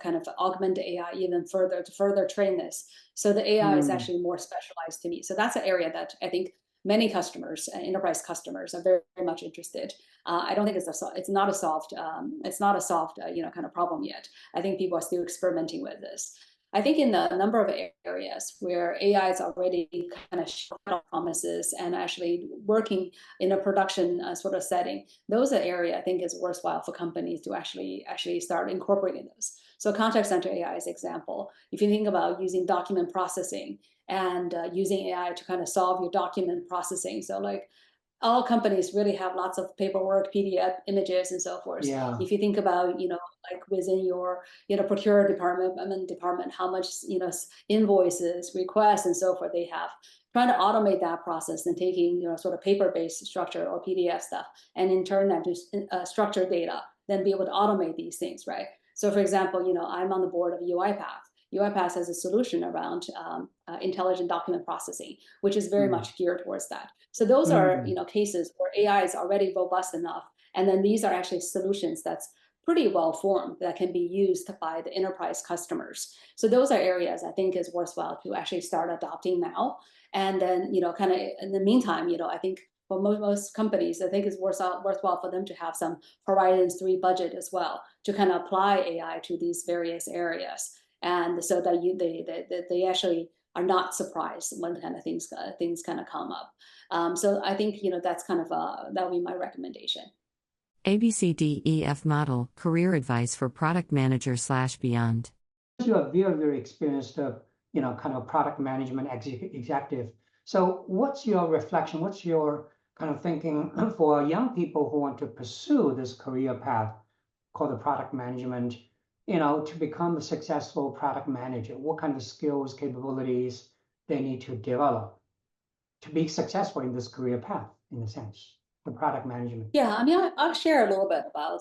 kind of augment AI even further to further train this. So the AI is actually more specialized to me. So that's an area that I think many customers, enterprise customers, are very, very much interested. I don't think it's not a solved kind of problem yet. I think people are still experimenting with this. I think in a number of areas where AI is already kind of showing promises and actually working in a production sort of setting, those are areas I think is worthwhile for companies to actually start incorporating those. So contact center AI is example. If you think about using document processing and using AI to kind of solve your document processing, so like all companies really have lots of paperwork, PDF images, and so forth. Yeah. If you think about, like within your, procure department, how much, invoices, requests, and so forth they have, trying to automate that process and taking, sort of paper-based structure or PDF stuff, and in turn that to structured data, then be able to automate these things, right? So for example, I'm on the board of UiPath. UiPath has a solution around intelligent document processing, which is very much geared towards that. So those are cases where AI is already robust enough, and then these are actually solutions that's pretty well formed that can be used by the enterprise customers. So those are areas I think is worthwhile to actually start adopting now. And then, kind of in the meantime, I think for most companies, I think it's worthwhile for them to have some Horizons 3 budget as well to kind of apply AI to these various areas. And so that they actually are not surprised when kind of things kind of come up. So I think, that's kind of, that would be my recommendation. ABCDEF Model, Career Advice for Product Manager/Beyond. You are very, very experienced, kind of product management executive. So what's your reflection? What's your kind of thinking for young people who want to pursue this career path called the product management, to become a successful product manager? What kind of skills, capabilities they need to develop to be successful in this career path, in a sense, the product management? Yeah, I mean, I'll share a little bit about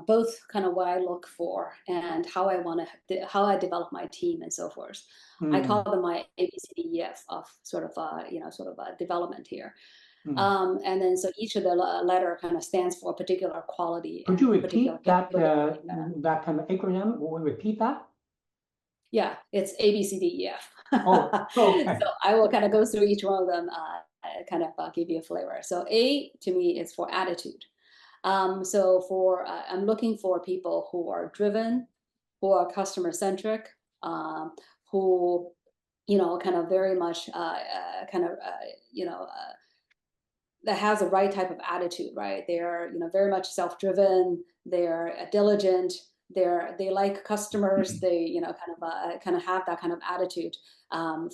both kind of what I look for and how I develop my team and so forth. I call them my ABCDEF of sort of a development here. And then so each of the letter kind of stands for a particular quality. Could you repeat that kind of acronym? Repeat that? Yeah, it's ABCDEF. Oh, okay. So I will kind of go through each one of them, kind of give you a flavor. So A to me is for attitude. So I'm looking for people who are driven, who are customer centric, who, kind of very much that has the right type of attitude, right? They're, very much self-driven. They're diligent. They like customers. They, kind of have that kind of attitude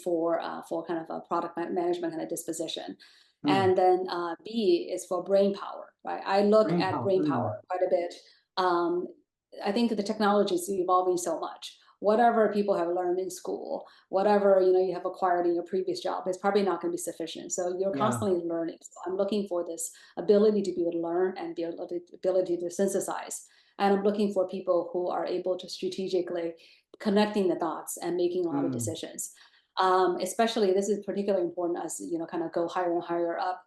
for kind of a product management kind of disposition. And then B is for brain power, right? I look at brain power quite a bit. I think the technology is evolving so much. Whatever people have learned in school, whatever you have acquired in your previous job, is probably not going to be sufficient. So you're constantly learning. So I'm looking for this ability to be able to learn and the ability to synthesize. And I'm looking for people who are able to strategically connecting the dots and making a lot of decisions. Especially this is particularly important as kind of go higher and higher up,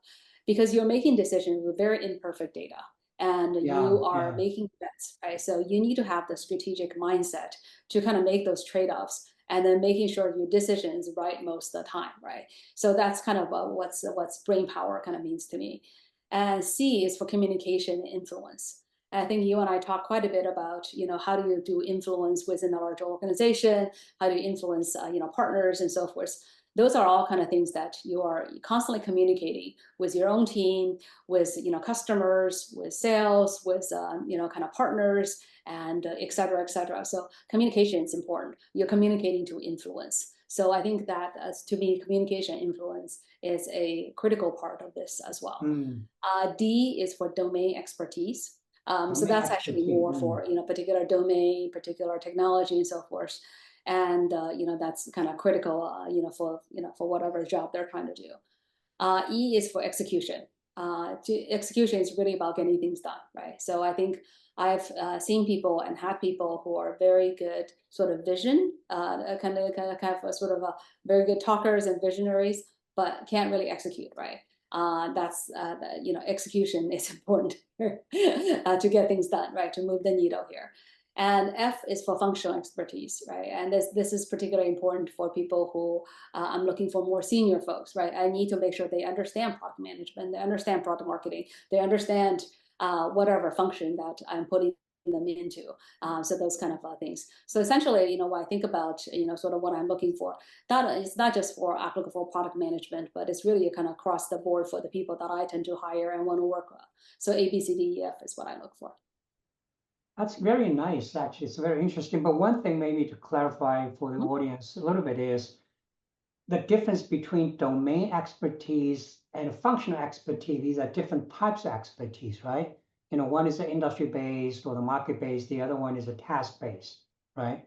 because you're making decisions with very imperfect data. And you are making bets, right? So you need to have the strategic mindset to kind of make those trade-offs and then making sure your decision is right most of the time, right? So that's kind of what's brain power kind of means to me. And C is for communication and influence. And I think you and I talk quite a bit about, how do you do influence within a large organization? How do you influence, partners and so forth? Those are all kind of things that you are constantly communicating with your own team, with customers, with sales, with kind of partners, and et cetera, et cetera. So communication is important. You're communicating to influence. So I think that, to me, communication influence is a critical part of this as well. D is for domain expertise. So that's actually more for particular domain, particular technology, and so forth. And that's kind of critical, for whatever job they're trying to do. E is for execution. Execution is really about getting things done, right? So I think I've seen people and had people who are very good sort of vision, kind of sort of very good talkers and visionaries, but can't really execute, right? That's execution is important to get things done, right? To move the needle here. And F is for functional expertise, right? And this is particularly important for people who I'm looking for more senior folks, right? I need to make sure they understand product management, they understand product marketing, they understand whatever function that I'm putting them into. So those kind of things. So essentially, when I think about, sort of what I'm looking for, it's not just for applicable product management, but it's really kind of across the board for the people that I tend to hire and want to work with. So ABCDEF is what I look for. That's very nice, actually. It's very interesting. But one thing maybe to clarify for the audience a little bit is the difference between domain expertise and functional expertise. These are different types of expertise, right? One is the industry-based or the market-based. The other one is a task-based, right?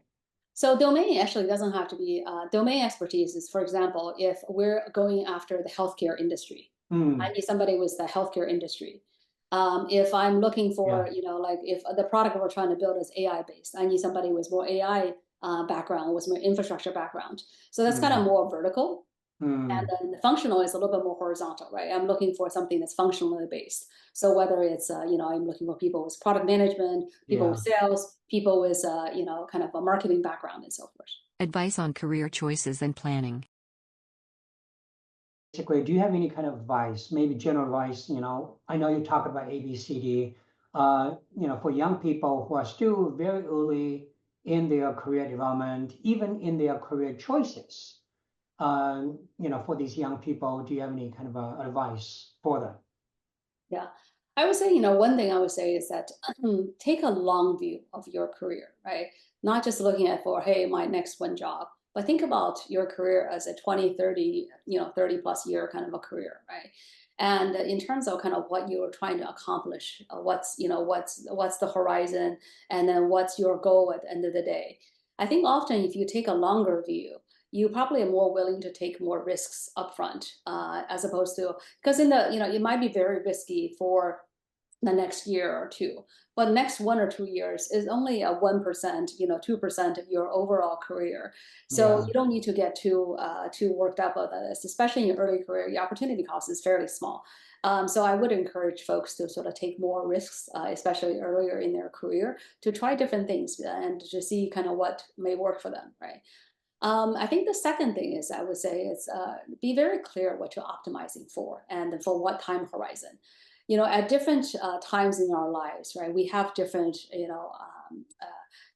So domain actually doesn't have to be domain expertise. Is, for example, if we're going after the healthcare industry, I need somebody with the healthcare industry. If I'm looking for, like if the product we're trying to build is AI based, I need somebody with more AI background, with more infrastructure background. So that's kind of more vertical. And then the functional is a little bit more horizontal, right? I'm looking for something that's functionally based. So whether it's, I'm looking for people with product management, people with sales, people with, kind of a marketing background and so forth. Advice on career choices and planning. basically, do you have any kind of advice, maybe general advice? I know you talked about ABCD, for young people who are still very early in their career development, even in their career choices. For these young people, do you have any kind of advice for them? Yeah, I would say, one thing I would say is that take a long view of your career, right? Not just looking at for, hey, my next one job, but think about your career as a 20, 30, 30 plus year kind of a career, right? And in terms of kind of what you're trying to accomplish, what's the horizon, and then what's your goal at the end of the day. I think often if you take a longer view, you probably are more willing to take more risks upfront, as opposed to, because it might be very risky for the next year or two, but next 1 or 2 years is only a 1%, 2% of your overall career. So Yeah. you don't need to get too worked up about this, especially in your early career. The opportunity cost is fairly small. So I would encourage folks to sort of take more risks, especially earlier in their career, to try different things and to see kind of what may work for them, right? I think the second thing is I would say is be very clear what you're optimizing for and for what time horizon. At different times in our lives, right? We have different,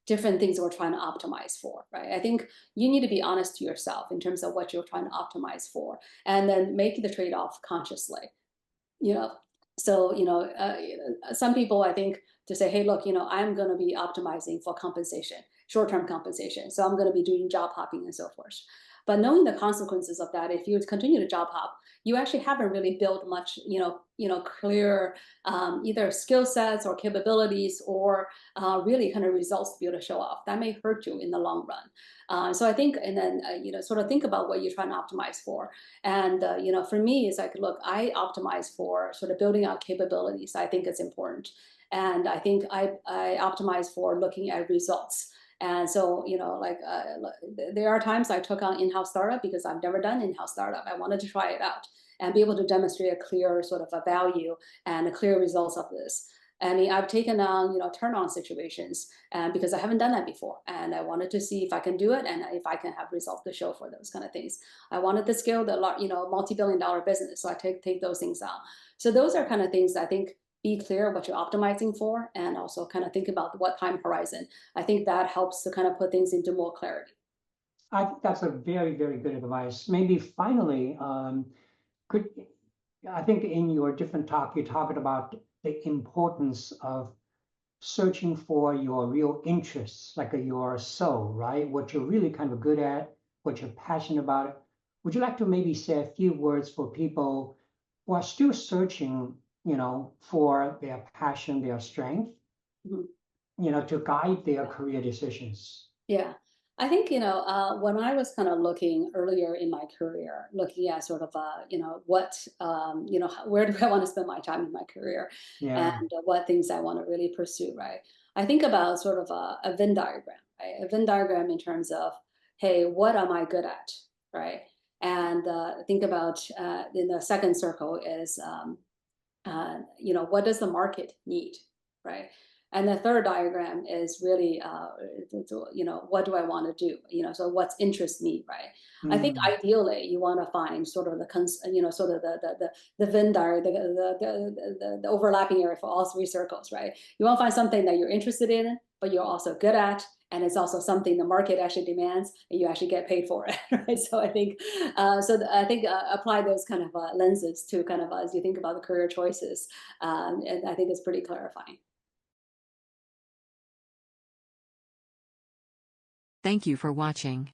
different things we're trying to optimize for, right? I think you need to be honest to yourself in terms of what you're trying to optimize for, and then make the trade-off consciously. you know so some people, I think, to say, hey, look, I'm going to be optimizing for compensation, short-term compensation, so I'm going to be doing job hopping and so forth. But knowing the consequences of that, if you continue to job hop, you actually haven't really built much clear either skill sets or capabilities or really kind of results to be able to show off. That may hurt you in the long run. So I think, and then sort of think about what you're trying to optimize for. And for me, it's like, look, I optimize for sort of building out capabilities. I think it's important, and I think I optimize for looking at results. And so, there are times I took on in-house startup because I've never done in-house startup. I wanted to try it out and be able to demonstrate a clear sort of a value and a clear results of this. I mean, I've taken on, turn-on situations because I haven't done that before. And I wanted to see if I can do it and if I can have results to show for those kind of things. I wanted to scale the, multi-billion-dollar business. So I take those things out. So those are kind of things that I think, be clear what you're optimizing for, and also kind of think about what time horizon. I think that helps to kind of put things into more clarity. I think that's a very, very good advice. Maybe finally, I think in your different talk, you talked about the importance of searching for your real interests, like your soul, right? What you're really kind of good at, what you're passionate about. Would you like to maybe say a few words for people who are still searching, for their passion, their strength, to guide their career decisions? Yeah. I think, when I was kind of looking earlier in my career, looking at sort of, what, where do I want to spend my time in my career, Yeah. and what things I want to really pursue, right? I think about sort of a Venn diagram, right? A Venn diagram in terms of, hey, what am I good at, right? And think about in the second circle is, what does the market need, right? And the third diagram is really, what do I want to do? So what's interest me, right? I think ideally you want to find sort of sort of the Venn diagram, the overlapping area for all three circles, right? You want to find something that you're interested in, but you're also good at, and it's also something the market actually demands, and you actually get paid for it, right? So I think, apply those kind of lenses to kind of as you think about the career choices, and I think it's pretty clarifying. Thank you for watching.